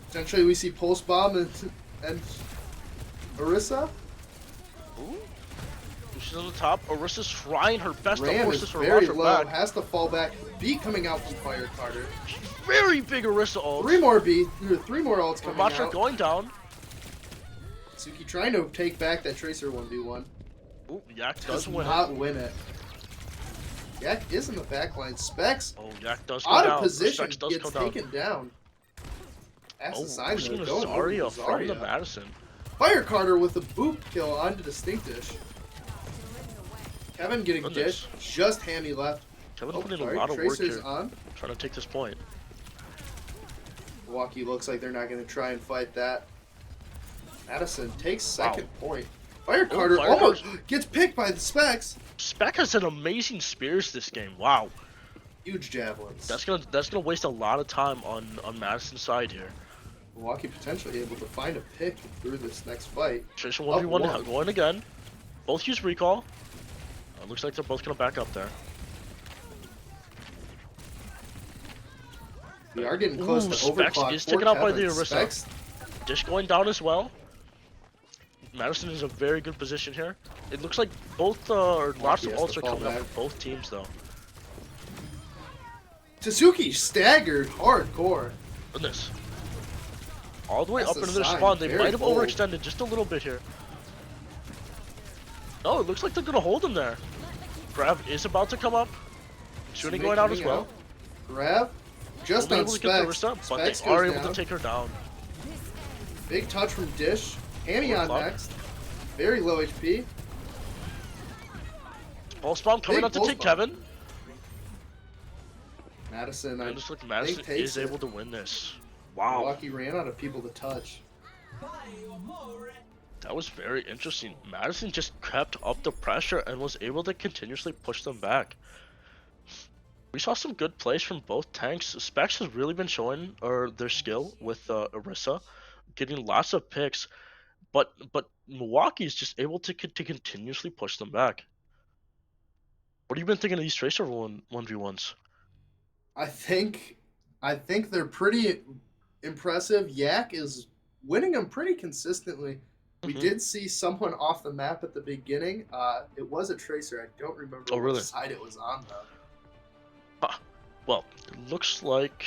Potentially we see Pulse Bomb and Orisa. Ooh. She's on the top. Arissa's trying her best to Ram force is this very Ramatra low, back. has to fall back. Beat coming out from Fire Carter. Very big Orisa ult. 3 more ults coming Ramatra out. going down. Suki trying to take back that Tracer 1v1. Ooh, Yak Does does win it. not win it. Yak is in the backline. Specs Oh, Yak does go out down. of position, Specs does gets go down. taken down. Has Oh, to sign we're seeing though. a Going over Zarya to from the Zarya. Madison. Fire Carter with a boop kill onto Distinctish. Kevin getting Goodness. dished. Just Hammy left. Kevin Oh, putting sorry. a lot of work Tracer's here, on. trying to take this point. Milwaukee looks like they're not going to try and fight that. Madison takes second point. Fire Carter Fire almost Carter's- gets picked by the Specs. Spec has had amazing spears this game. Wow, Huge javelins. that's gonna waste a lot of time on Madison's side here. Milwaukee potentially able to find a pick through this next fight. Tracer Up 1v1 one. going again. Both use recall. Looks like they're both gonna back up there. We are getting close Ooh, to Specs overclock. is for taken out by Kevin. the Orisa. Specs Dish going down as well. Madison is in a very good position here. It looks like both lots of has ults to are fall coming up back. for both teams though. Tsuki staggered hardcore. Goodness. All the way That's up a into their sign. spawn. They Very might have bold. overextended just a little bit here. Oh, it looks like they're gonna hold him there. Grav is about to come up. Shooting Snake going out as coming well. out. Grab. Just Only on able to get the Specs. Orisa, but they Specs are goes able down. to take her down. Big touch from Dish. Hammy on Overclock. next. Very low HP. Pulse bomb coming Big out to pulse take bomb. Kevin. Madison, I And looks like think Madison takes is it. able to win this. Wow. Milwaukee ran out of people to touch. That was very interesting. Madison just kept up the pressure and was able to continuously push them back. We saw some good plays from both tanks. Specs has really been showing their skill with Orisa, getting lots of picks, but Milwaukee is just able to continuously push them back. What have you been thinking of these Tracer 1v1s? I think they're pretty impressive. Yak is winning them pretty consistently. We Hmm. did see someone off the map at the beginning. It was a tracer. I don't remember Oh, which really? side it was on though. Ah, well, it looks like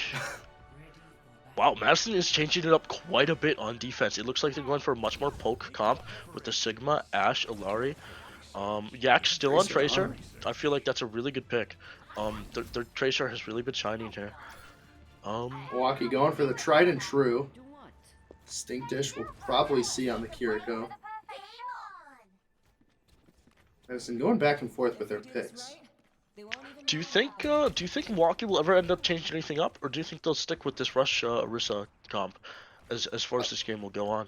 wow, Madison is changing it up quite a bit on defense. It looks like they're going for a much more poke comp with the Sigma, Ashe, Ilari. Yak's still on Tracer Tracer. on. I feel like that's a really good pick. Their Tracer has really been shining here. Milwaukee going for the tried and true. Stink dish we'll probably see on the Kiriko. Madison going back and forth with their picks. Do you think Milwaukee will ever end up changing anything up, or do you think they'll stick with this Rush Orisa comp as far as this game will go on?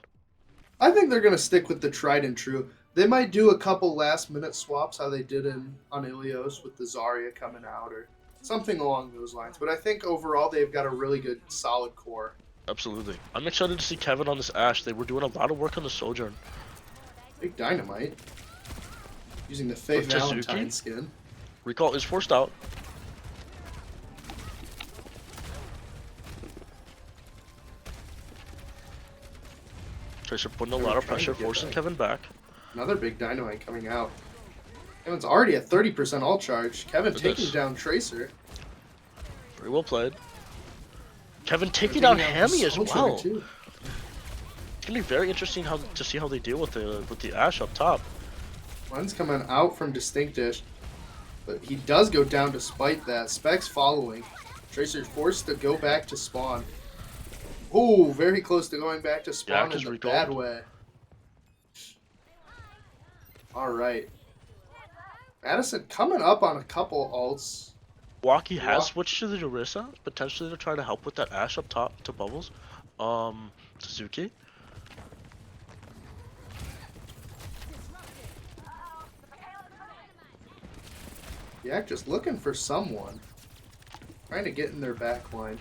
I think they're going to stick with the tried and true. They might do a couple last minute swaps, how they did in on Ilios with the Zarya coming out or something along those lines. But I think overall they've got a really good, solid core. Absolutely. I'm excited to see Kevin on this Ashe. They were doing a lot of work on the Sojourn. Big Dynamite using the Faye For Tizuki, Valentine skin. recall is forced out. Tracer putting a Kevin lot of trying to pressure, get forcing back. Kevin back. Another big Dynamite coming out. Kevin's already at 30% all charge. Kevin Look at taking this. down Tracer. Very well played. Kevin Kevin taking down down Hammy as Sojourn well. too. It's gonna be very interesting to see how they deal with the Ashe up top. One's coming out from Distinctish, but he does go down despite that. Specs following. Tracer's forced to go back to spawn. Oh, very close to going back to spawn Yak in is the bad recalled. way. All right. Madison coming up on a couple ults. Waki has Walk. switched to the Orisa, potentially to try to help with that Ashe up top to Bubbles. Suzuki. Yak just looking for someone. Trying to get in their back line.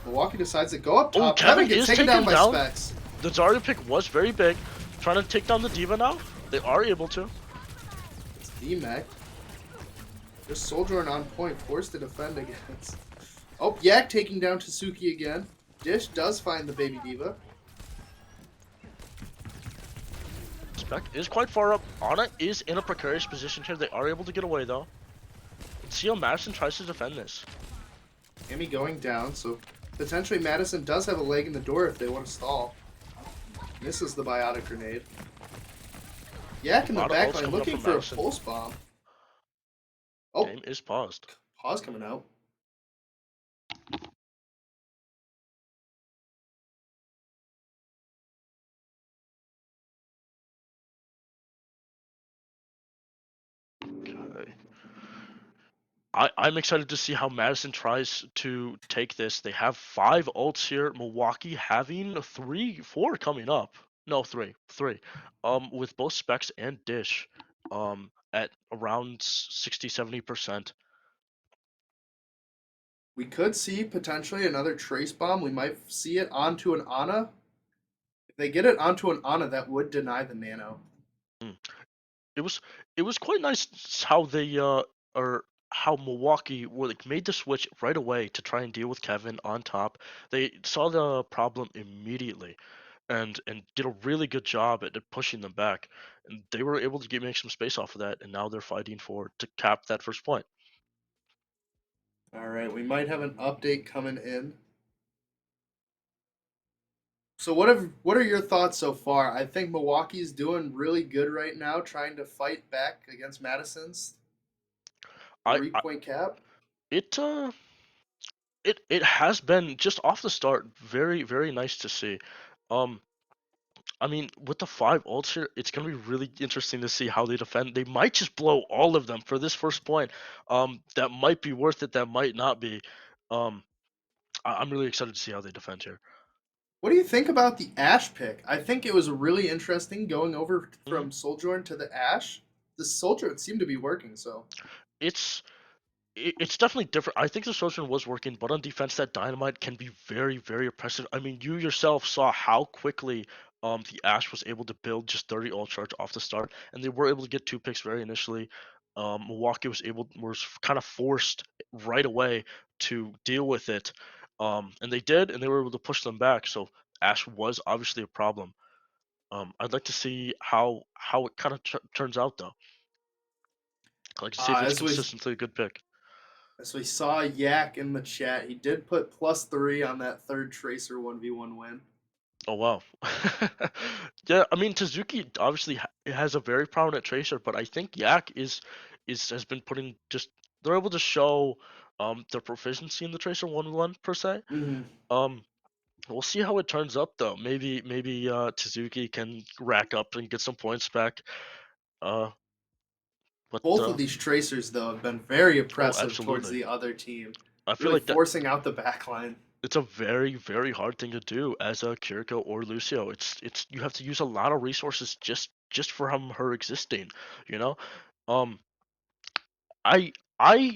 Milwaukee decides to go up Oh, top. Kevin Kevin gets is taken taken down by down. Specs. The Zarya pick was very big. Trying to take down the Diva now. They are able to. It's D-Mac. Just Sojourn on point, forced to defend against. Oh, Yak taking down Tasuki again. Dish does find the baby diva. Spec is quite far up. Ana is in a precarious position here. They are able to get away though. Let's see how Madison tries to defend this. Amy going down, so potentially Madison does have a leg in the door if they want to stall. Misses the biotic grenade. Yak in the A lot of back ults line coming up looking from for a Madison. pulse bomb. Oh, Game is paused. pause coming out. Okay. I'm excited to see how Madison tries to take this. They have 5 ults here. Milwaukee having 3, 4 coming up. No, 3, 3. With both Specs and Dish, at around 60, 70%. We could see potentially another trace bomb. We might see it onto an Ana. If they get it onto an Ana, that would deny the nano. Mm. It was it was quite nice how they or how Milwaukee were like made the switch right away to try and deal with Kevin on top. They saw the problem immediately and did a really good job at pushing them back. And they were able to make some space off of that, and now they're fighting for to cap that first point. All right, we might have an update coming in. So what are your thoughts so far? I think Milwaukee's doing really good right now, trying to fight back against Madison's I, 3 point cap. it it has been just off the start very very nice to see. Um, I mean, with the 5 ults here, it's gonna be really interesting to see how they defend. They might just blow all of them for this first point. That might be worth it. That might not be. Um, I'm really excited to see how they defend here. What do you think about the Ash pick? I think it was really interesting going over Mhm. from Sojourn to the Ash. The Sojourn seemed to be working, so It's it's definitely different. I think the social was working, but on defense, that dynamite can be very, very oppressive. I mean, you yourself saw how quickly the Ash was able to build just 30 ult charge off the start, and they were able to get 2 picks very initially. Milwaukee was kind of forced right away to deal with it, and they did, and they were able to push them back. So Ash was obviously a problem. I'd like to see how it kind of turns out though. I'd like to see if it's As we consistently a good pick. saw Yak in the chat, he did put +3 on that third Tracer 1v1 win. Oh wow. Yeah, I mean Tezuki obviously has a very prominent tracer, but I think Yak is has been putting just they're able to show their proficiency in the tracer 1v1 per se. Hmm. Um we'll see how it turns up though. Maybe Tezuki can rack up and get some points back. Uh but Both of these Tracers, though, have been very oh oppressive towards absolutely. the other team, I feel really like that forcing out the backline. it's a very hard thing to do as a Kiriko or Lucio. It's you have to use a lot of resources just from her existing, you know. Um,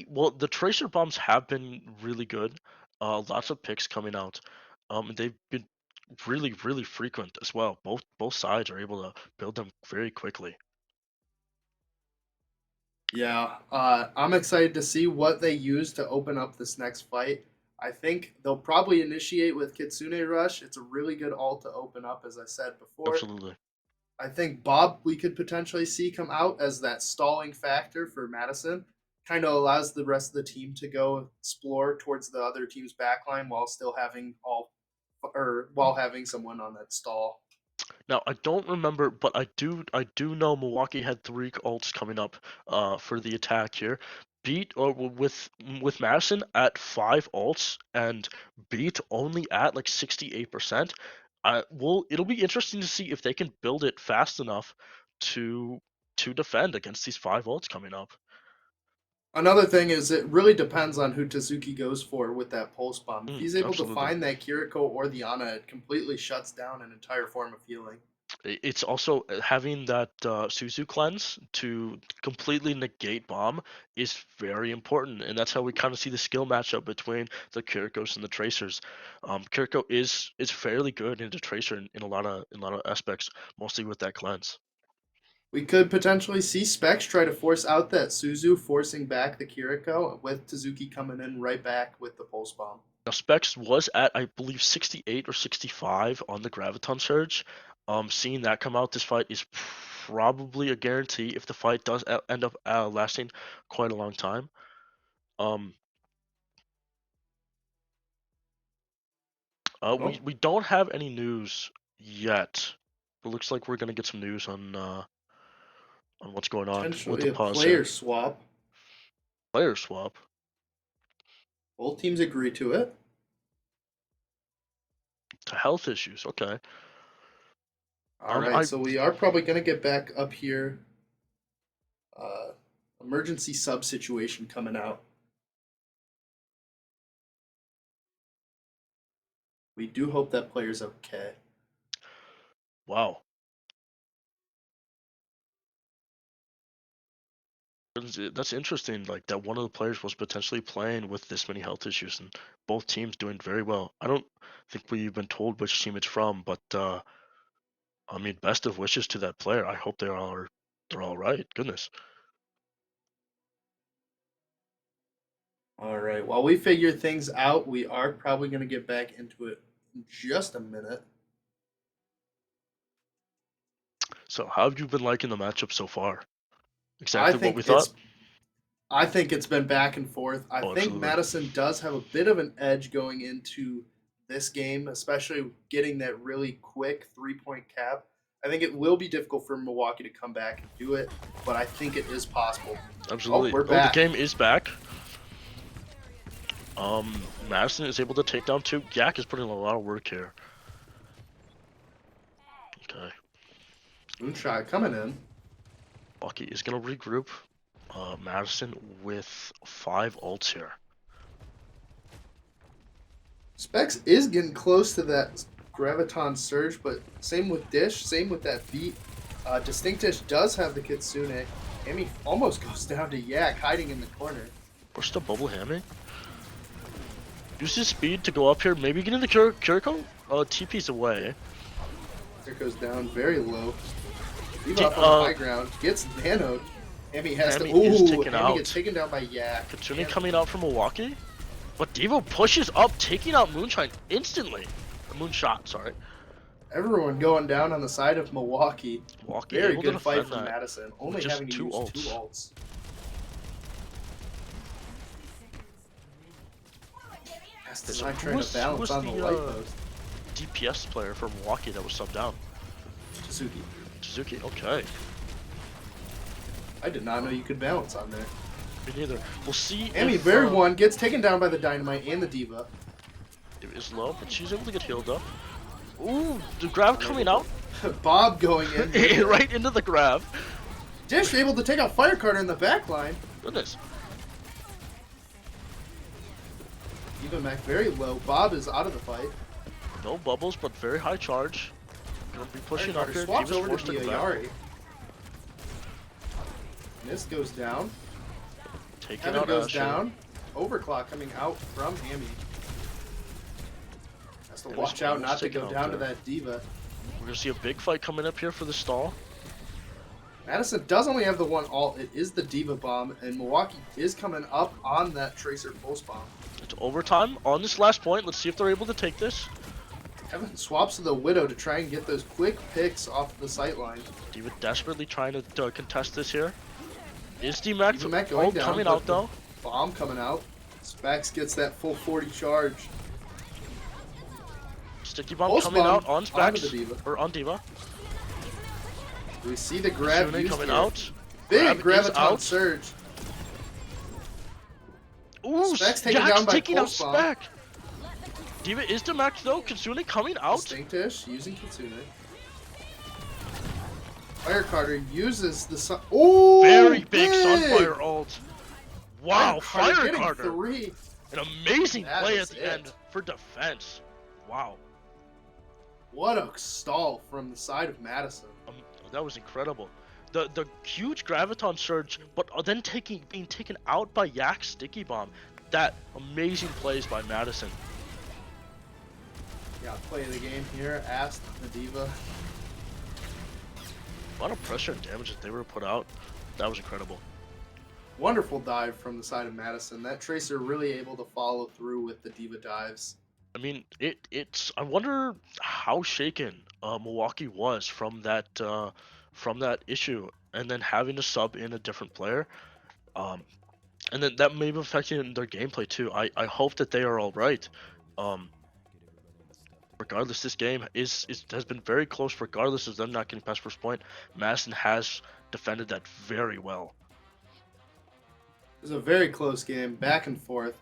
well the tracer bombs have been really good. Lots of picks coming out. And they've been really frequent as well. Both sides are able to build them very quickly. Yeah, I'm excited to see what they use to open up this next fight. I think they'll probably initiate with Kitsune Rush. It's a really good ult to open up, as I said before. Absolutely. I think Bob we could potentially see come out as that stalling factor for Madison. Kind of allows the rest of the team to go explore towards the other team's backline while still having while having someone on that stall. Now I don't remember, but I do know Milwaukee had three ults coming up for the attack here. Beat or with Madison at five ults and beat only at like 68%. It'll be interesting to see if they can build it fast enough to defend against these five ults coming up. Another thing is it really depends on who Tezuki goes for with that pulse bomb. If he's able to Absolutely. find that Kiriko or the Ana, it completely shuts down an entire form of healing. It's also having that Suzu cleanse to completely negate bomb is very important, and that's how we kind of see the skill matchup between the Kirikos and the Tracers. Kiriko is fairly good into Tracer in a lot of aspects, mostly with that cleanse. We could potentially see Specs try to force out that Suzu, forcing back the Kiriko, with Tezuki coming in right back with the pulse bomb. Now Specs was at I believe 68 or 65 on the Graviton Surge. Seeing that come out this fight is probably a guarantee if the fight does end up lasting quite a long time. Um, we Oh, we don't have any news yet. It looks like we're gonna get some news on what's going on with potentially the a pause here. player swap. Player swap. Both teams agree to it. To health issues. Okay. All right, I so we are probably going to get back up here. Uh, Emergency sub situation coming out. We do hope that player's okay. wow. That's interesting. Like that one of the players was potentially playing with this many health issues, and both teams doing very well. I don't think we've been told which team it's from, but I mean, best of wishes to that player. I hope they're all right. Goodness. All right, while we figure things out, we are probably going to get back into it in just a minute. So, how have you been liking the matchup so far? I Exactly what we think thought. it's I think it's been back and forth. I Oh, think absolutely. Madison does have a bit of an edge going into this game, especially getting that really quick 3-point cap. I think it will be difficult for Milwaukee to come back and do it, but I think it is possible. Oh, Absolutely. we're Oh, the back. game is back. Madison is able to take down two. Yak is putting in a lot of work here. Okay. Moonshot coming in. Bucky is gonna regroup. Madison with five ults here. Specs is getting close to that Graviton Surge, but same with Dish, same with that beat. Distinct Dish does have the Kitsune. Amy almost goes down to Yak, hiding in the corner. Where's the bubble hammy? Use his speed to go up here. Maybe get into Kiriko. TP's away. There goes down very low. Leave T up on the high ground. Gets nanoed. Emmy has to. Hammy is Ooh, taken Emmy gets out. taken down by Yak. Kitsune coming out from Milwaukee. But Devo pushes up, taking out Moonshine instantly. Moonshot, sorry. Everyone going down on the side of Milwaukee. Milwaukee Very able to good fight defend from that Madison, with only just having to two use ults. 2 ults. Has to try trying to balance on the light post. DPS player for Milwaukee that was subbed down? Suzuki. Okay. I did not know you could balance on there. Me neither. We'll see. Amy, very one, gets taken down by the Dynamite and the Diva. It is low, but she's able to get healed up. Ooh, the grab coming out. Bob going in. Right into the grab. Dish able to take out Firecarter in the back line. Goodness. Diva Mac very low. Bob is out of the fight. No bubbles, but very high charge. Gonna be pushing up here. Swaps Diva's over forced to to go back. Yari. This goes down. Taking Heaven out goes Asher. down. Overclock coming out from Hammy. Has to watch out not to go down to that Diva. We're gonna see a big fight coming up here for the stall. Madison does only have the one ult. It is the Diva Bomb, and Milwaukee is coming up on that Tracer Pulse Bomb. It's overtime on this last point. Let's see if they're able to take this. Heaven swaps to the Widow to try and get those quick picks off the sight line. Diva desperately trying to contest this here. Is D-Mac going down, coming but out though? Bomb coming out. Specs gets that full 40 charge. Sticky bomb Pulse coming bomb out on onto Specs the Diva. or on Diva. We see the grab Sune used coming here. out. Big Grab is Graviton out. Surge. Ooh, Specs taken Jack's down by taking out Pulse Bomb. Spec. Diva is D-Mac though. Kitsune coming out. Distinctish using Kitsune. Firecarter uses the sun. Oh, Very big Sunfire ult. Wow, getting Firecarter. 3. An amazing That play is at the it. end for defense. Wow. What a stall from the side of Madison. That was incredible. The huge Graviton Surge, but then being taken out by Yak's Sticky Bomb. That amazing plays by Madison. Yeah, play of the game here. Asked the Diva. A lot of pressure and damage that they were put out. That was incredible. Wonderful dive from the side of Madison. That Tracer really able to follow through with the Diva dives. I mean, it's. I wonder how shaken Milwaukee was from that issue, and then having to sub in a different player, and then that may be affecting their gameplay too. I hope that they are all right. Regardless, this game has been very close. Regardless of them not getting past first point, Madison has defended that very well. It was a very close game, back and forth.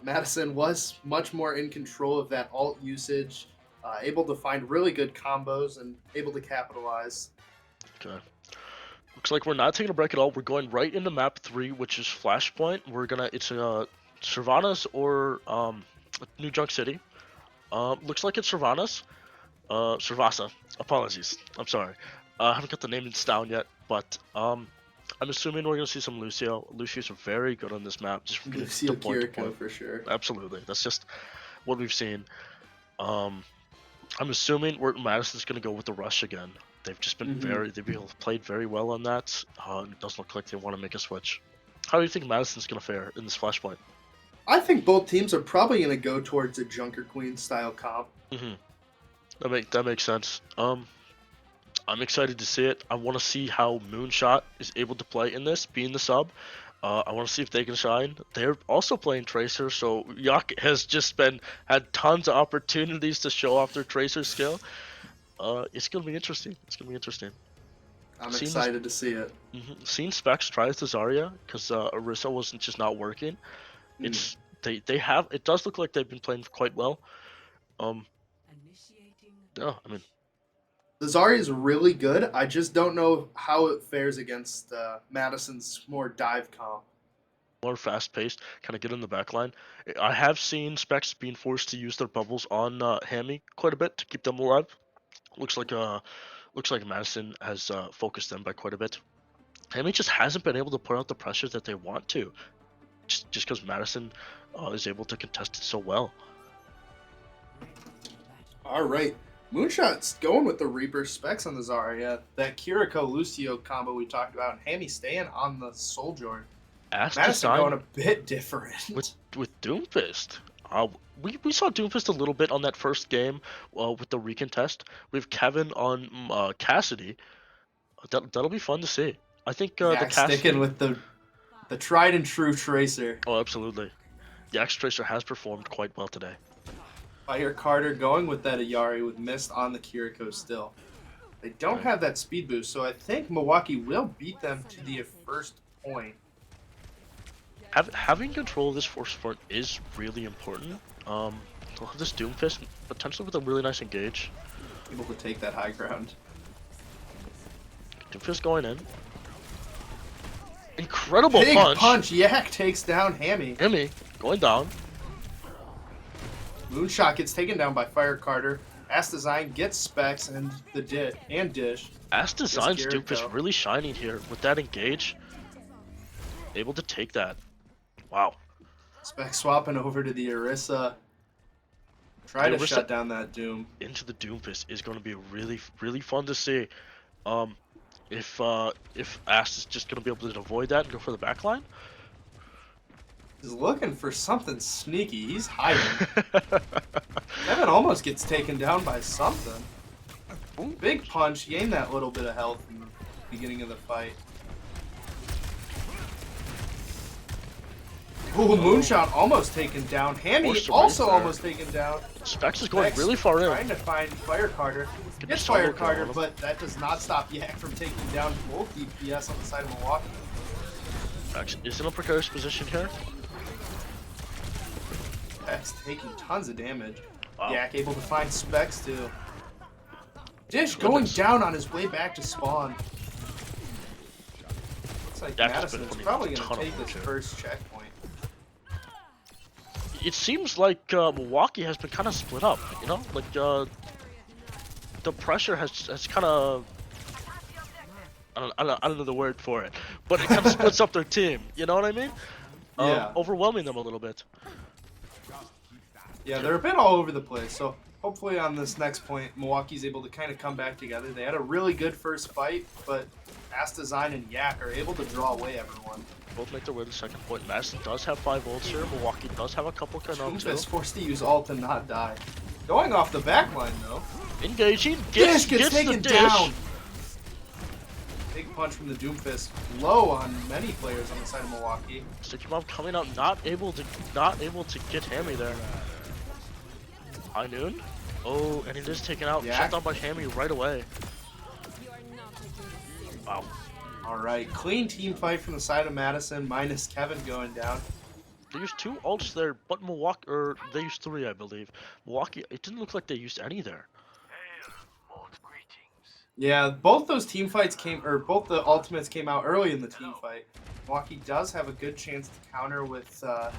Madison was much more in control of that alt usage, able to find really good combos and able to capitalize. Okay. Looks like we're not taking a break at all. We're going right into map 3, which is Flashpoint. It's Servanas or New Junk City. Looks like it's Servanas. Servasa. Apologies. I'm sorry. I haven't got the names down yet, but I'm assuming we're gonna see some Lucio. Lucio's very good on this map. Just Lucio point to Kiriko point. for sure. Absolutely. That's just what we've seen. I'm assuming Madison's gonna go with the rush again. They've just been they've played very well on that. It doesn't look like they want to make a switch. How do you think Madison's gonna fare in this Flashpoint? I think both teams are probably going to go towards a Junker Queen style comp. That makes sense. I'm excited to see it. I want to see how Moonshot is able to play in this, being the sub. I want to see if they can shine. They're also playing Tracer, so Yak has just had tons of opportunities to show off their Tracer skill. It's gonna be interesting. I'm excited to see it. Seeing Specs try with the Zarya because Orisa wasn't just not working. It's it does look like they've been playing quite well. Yeah, I mean, The Zarya is really good. I just don't know how it fares against Madison's more dive comp. more fast-paced, kind of get in the back line. I have seen Specs being forced to use their bubbles on Hammy quite a bit to keep them alive. Looks like Madison has focused them by quite a bit. Hammy just hasn't been able to put out the pressure that they want to, just because Madison is able to contest it so well. All right. Moonshot's going with the Reaper Specs on the Zarya. That Kiriko Lucio combo we talked about, and Hammy staying on the Souljourn. Madison going a bit different. with Doomfist. Uh, we saw Doomfist a little bit on that first game with the recontest. We have Kevin on Cassidy. That'll be fun to see. I think the Yak sticking Cassidy. with the tried and true Tracer. Oh, absolutely. The X Tracer has performed quite well today. Fire Carter going with that Ayari with Mist on the Kiriko still. They don't Right. have that speed boost, so I think Milwaukee will beat them to the first point. Having control of this force front is really important. They'll have this Doomfist potentially with a really nice engage. Able to take that high ground. Doomfist going in. Incredible Big punch. Yak takes down Hammy. Emmy going down. Moonshot gets taken down by Fire Carter. Ass Design gets Specs and Dish. As Design's Jericho. Doomfist really shining here with that engage. Able to take that. Wow. Specs swapping over to the Orisa. Try The to Orisa shut down that Doom. into the Doomfist is going to be really fun to see. If Ast is just going to be able to avoid that and go for the backline. He's looking for something sneaky. He's hiding. Kevin almost gets taken down by something. Big punch, gained that little bit of health in the beginning of the fight. Ooh, Moonshot almost taken down. Hammy Forced to also race there. almost taken down. Specs is going Specs really far in. Trying to find Fire Carter. Get Gets the solo Fire kill Carter, on him. but that does not stop Yak from taking down both DPS on the side of Milwaukee. Specs is in a precarious position here. Specs taking tons of damage. Wow. Yak able to find Specs too. Dish going Goodness. down on his way back to spawn. Looks like Yak has Madison been is putting probably a going ton to of take work this here. first checkpoint. It seems like Milwaukee has been kind of split up. You know, like the pressure has kind of. I don't know the word for it, but it kind of splits up their team. You know what I mean? Yeah. Overwhelming them a little bit. Yeah, they're a bit all over the place. So hopefully on this next point, Milwaukee's able to kind of come back together. They had a really good first fight, but Ass Design and Yak are able to draw away everyone. Both make their way to the second point. Madison does have 5 ults here. Milwaukee does have a couple Canon too. Doomfist forced to use ult to not die. Going off the back line though. Engaging. Dish Gets gets taken the dish. down. Big punch from the Doomfist. Low on many players on the side of Milwaukee. Sticky Bomb coming out, not able to get Hammy there. High noon. Oh, and it is taken out. Yak. Shut down by Hammy right away. Wow. All right, clean team fight from the side of Madison, minus Kevin going down. They used 2 ults there, but Milwaukee, or they used 3, I believe. Milwaukee, it didn't look like they used any there. Yeah, both those team fights both the ultimates came out early in the team fight. Milwaukee does have a good chance to counter with that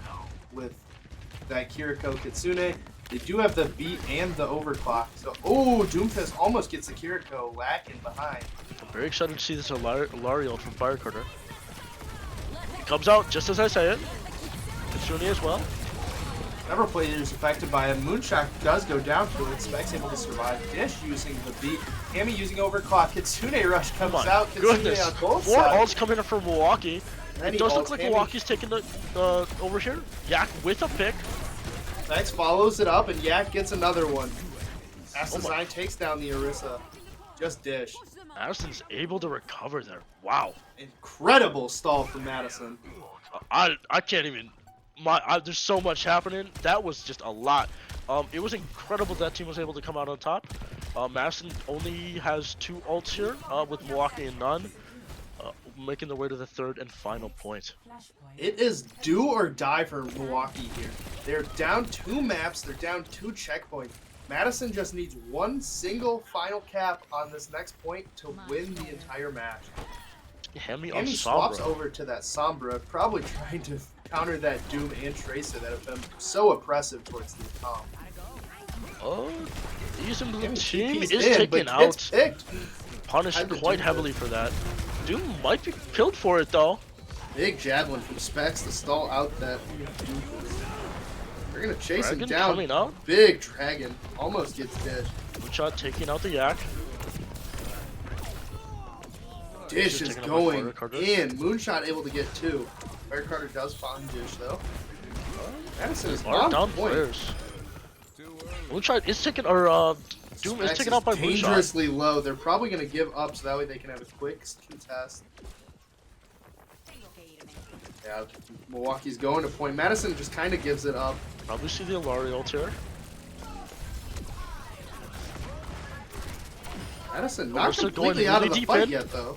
Kiriko Kitsune. They do have the beat and the overclock. So, oh, Doomfist almost gets the Kiriko lacking behind. I'm very excited to see this Lariel from Fire Carter. It comes out just as I say it. Kitsune as well. Never player is affected by it. Moonshot does go down to it. Specs able to survive. Dish using the beat. Hammy using overclock. Kitsune rush comes Oh my out. Kitsune goodness. on both 4 sides. ults coming in for Milwaukee. Many It does look ults. like Hammy- Milwaukee's taking the over here. Yak with a pick. Specs follows it up, and Yak gets another one. Ass Oh my- Design takes down the Orisa. Just Dish. Madison's able to recover there. Wow. Incredible stall from Madison. I can't even. There's so much happening. That was just a lot. It was incredible that team was able to come out on top. Madison only has 2 ults here, with Milwaukee and none, making their way to the 3rd and final point. It is do or die for Milwaukee here. They're down 2 maps. They're down 2 checkpoints. Madison just needs one single final cap on this next point to win the entire match. Hammy on And he swaps Sombra. over to that Sombra, probably trying to counter that Doom and Tracer that have been so oppressive towards the top. Oh, he's in the Hammy team TP's is in, taken but gets out. picked. Punished Had to quite do heavily for that. Doom might be killed for it though. Big javelin from Specs to stall out that Doom. They're gonna chase Dragon him down. coming out. Big dragon almost gets dead. Moonshot taking out the Yak. Dish Just is taken out by going Fire Carter. in. Moonshot able to get 2. Fire Carter does find Dish though. Madison is Are on down point. players. Moonshot is taken, or Doom is Specs taken out by Moonshot. dangerously low. They're probably going to give up so that way they can have a quick contest. Yeah, Milwaukee's going to point. Madison just kind of gives it up. Probably see the Alari ult here. Madison We're not still completely going out of really the deep fight in. yet, though.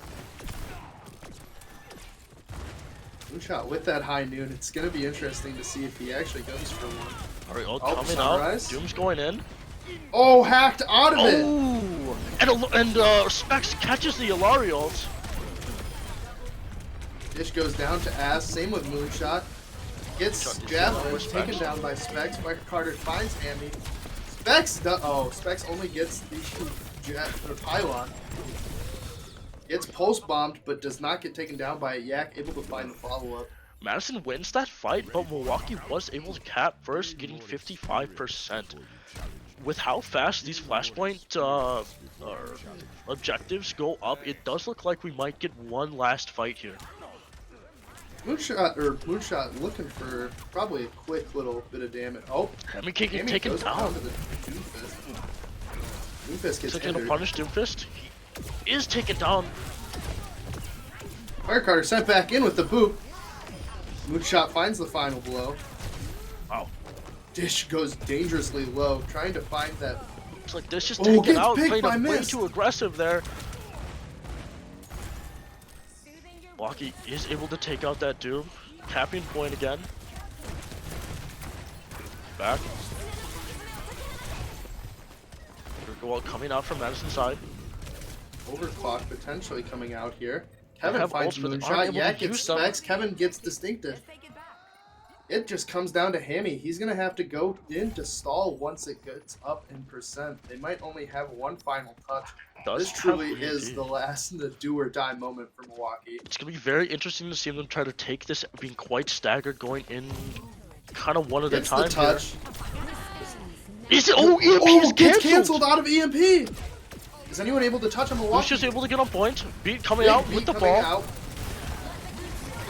Moonshot with that high noon. It's going to be interesting to see if he actually goes for one. Alright, ult Oh, coming sunrise. out. Doom's going in. Oh, hacked out of it! Oh! And Specs catches the Alari ult. Dish goes down to ass. Same with Moonshot. Gets Shot is javelin, down with taken Specs. down by Specs. Spiker Carter finds Hammy. Specs Specs only gets the jet or pylon. Gets pulse bombed, but does not get taken down by a Yak. Able to find the follow up. Madison wins that fight, but Milwaukee was able to cap first, getting 55%. With how fast these flashpoint objectives go up, it does look like we might get one last fight here. Moonshot looking for probably a quick little bit of damage. Oh, Hammy can't get Hammy taken goes down. to the Doomfist. Doomfist gets Is it gonna injured. punish Doomfist? He is taken down. Fire Carter sent back in with the boot. Moonshot finds the final blow. Wow. Dish goes dangerously low, trying to find that. It's like this just Oh, taken gets out, picked playing by way Mist. too aggressive there. Milwaukee is able to take out that Doom. Capping point again. Back. Go out coming out from Madison's side. Overclock potentially coming out here. Kevin have finds ults, but they aren't Moonshot. able Yak to gets use them. Specs. Kevin gets Distinctive. It just comes down to Hammy. He's going to have to go in to stall once it gets up in percent. They might only have one final touch. This truly is the last, the do or die moment for Milwaukee. It's going to be very interesting to see them try to take this, being quite staggered, going in kind of one at a Gets time. the touch. Is it? Oh, EMP is gets canceled! canceled out of EMP! Is anyone able to touch on Milwaukee? Lucius able to get on point. Beat coming Big out beat with the coming ball. out.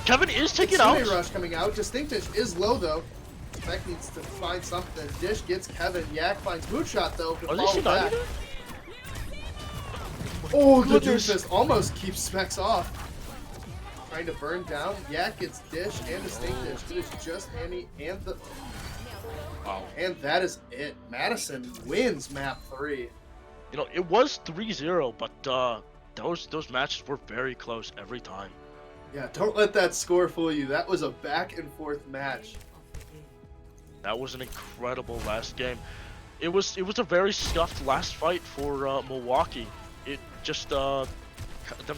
Kevin is taken Kitsune out. Rush coming out. Distinctish is low though. Spec needs to find something. Dish gets Kevin. Yak finds Moonshot though to Are they follow back. united? Oh, the Goodness. Doomfist almost keeps Specs off. Trying to burn down. Yak gets Dish and Distinctish. It is just Hammy and the. Wow. And that is it. Madison wins map 3. You know, it was 3-0, but those matches were very close every time. Yeah, don't let that score fool you. That was a back and forth match. That was an incredible last game. It was a very scuffed last fight for Milwaukee. It just them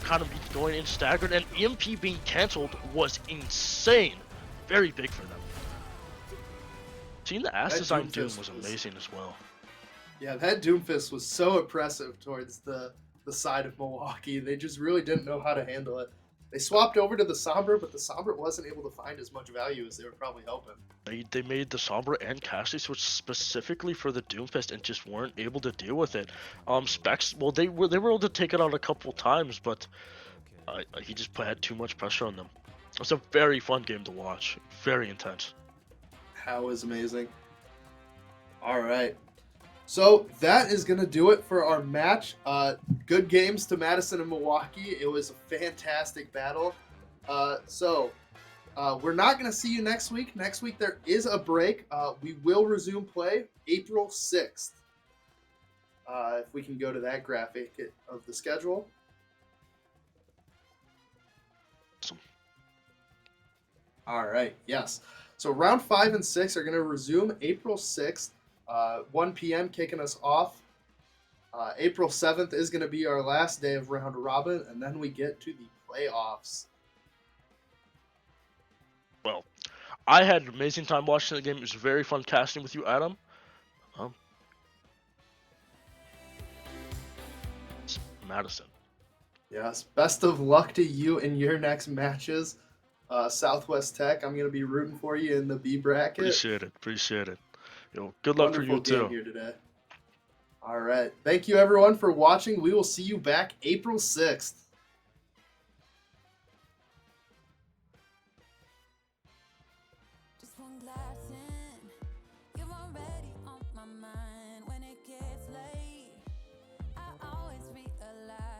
kind of going in staggered, and EMP being canceled was insane. Very big for them. Seeing the ass That design Doomfist Doom was was- amazing as well. Yeah, that Doomfist was so oppressive towards the side of Milwaukee. They just really didn't know how to handle it. They swapped over to the Sombra, but the Sombra wasn't able to find as much value as they were probably hoping. They made the Sombra and Cassie switch specifically for the Doomfist and just weren't able to deal with it. Specs, well, they were able to take it out a couple times, but he just had too much pressure on them. It was a very fun game to watch. Very intense. That was amazing. All right. So that is going to do it for our match. Good games to Madison and Milwaukee. It was a fantastic battle. We're not going to see you next week. Next week there is a break. We will resume play April 6th. If we can go to that graphic of the schedule. Awesome. All right. Yes. So round 5 and 6 are going to resume April 6th. 1 p.m. kicking us off. April 7th is going to be our last day of round robin, and then we get to the playoffs. Well, I had an amazing time watching the game. It was very fun casting with you, Adam. It's Madison. Yes. Best of luck to you in your next matches. Southwest Tech, I'm going to be rooting for you in the B bracket. Appreciate it. Yo, good luck for you Wonderful game too. here today. All right. Thank you, everyone, for watching. We will see you back April 6th. one glass in, you're already on my mind. When it gets late, I always realize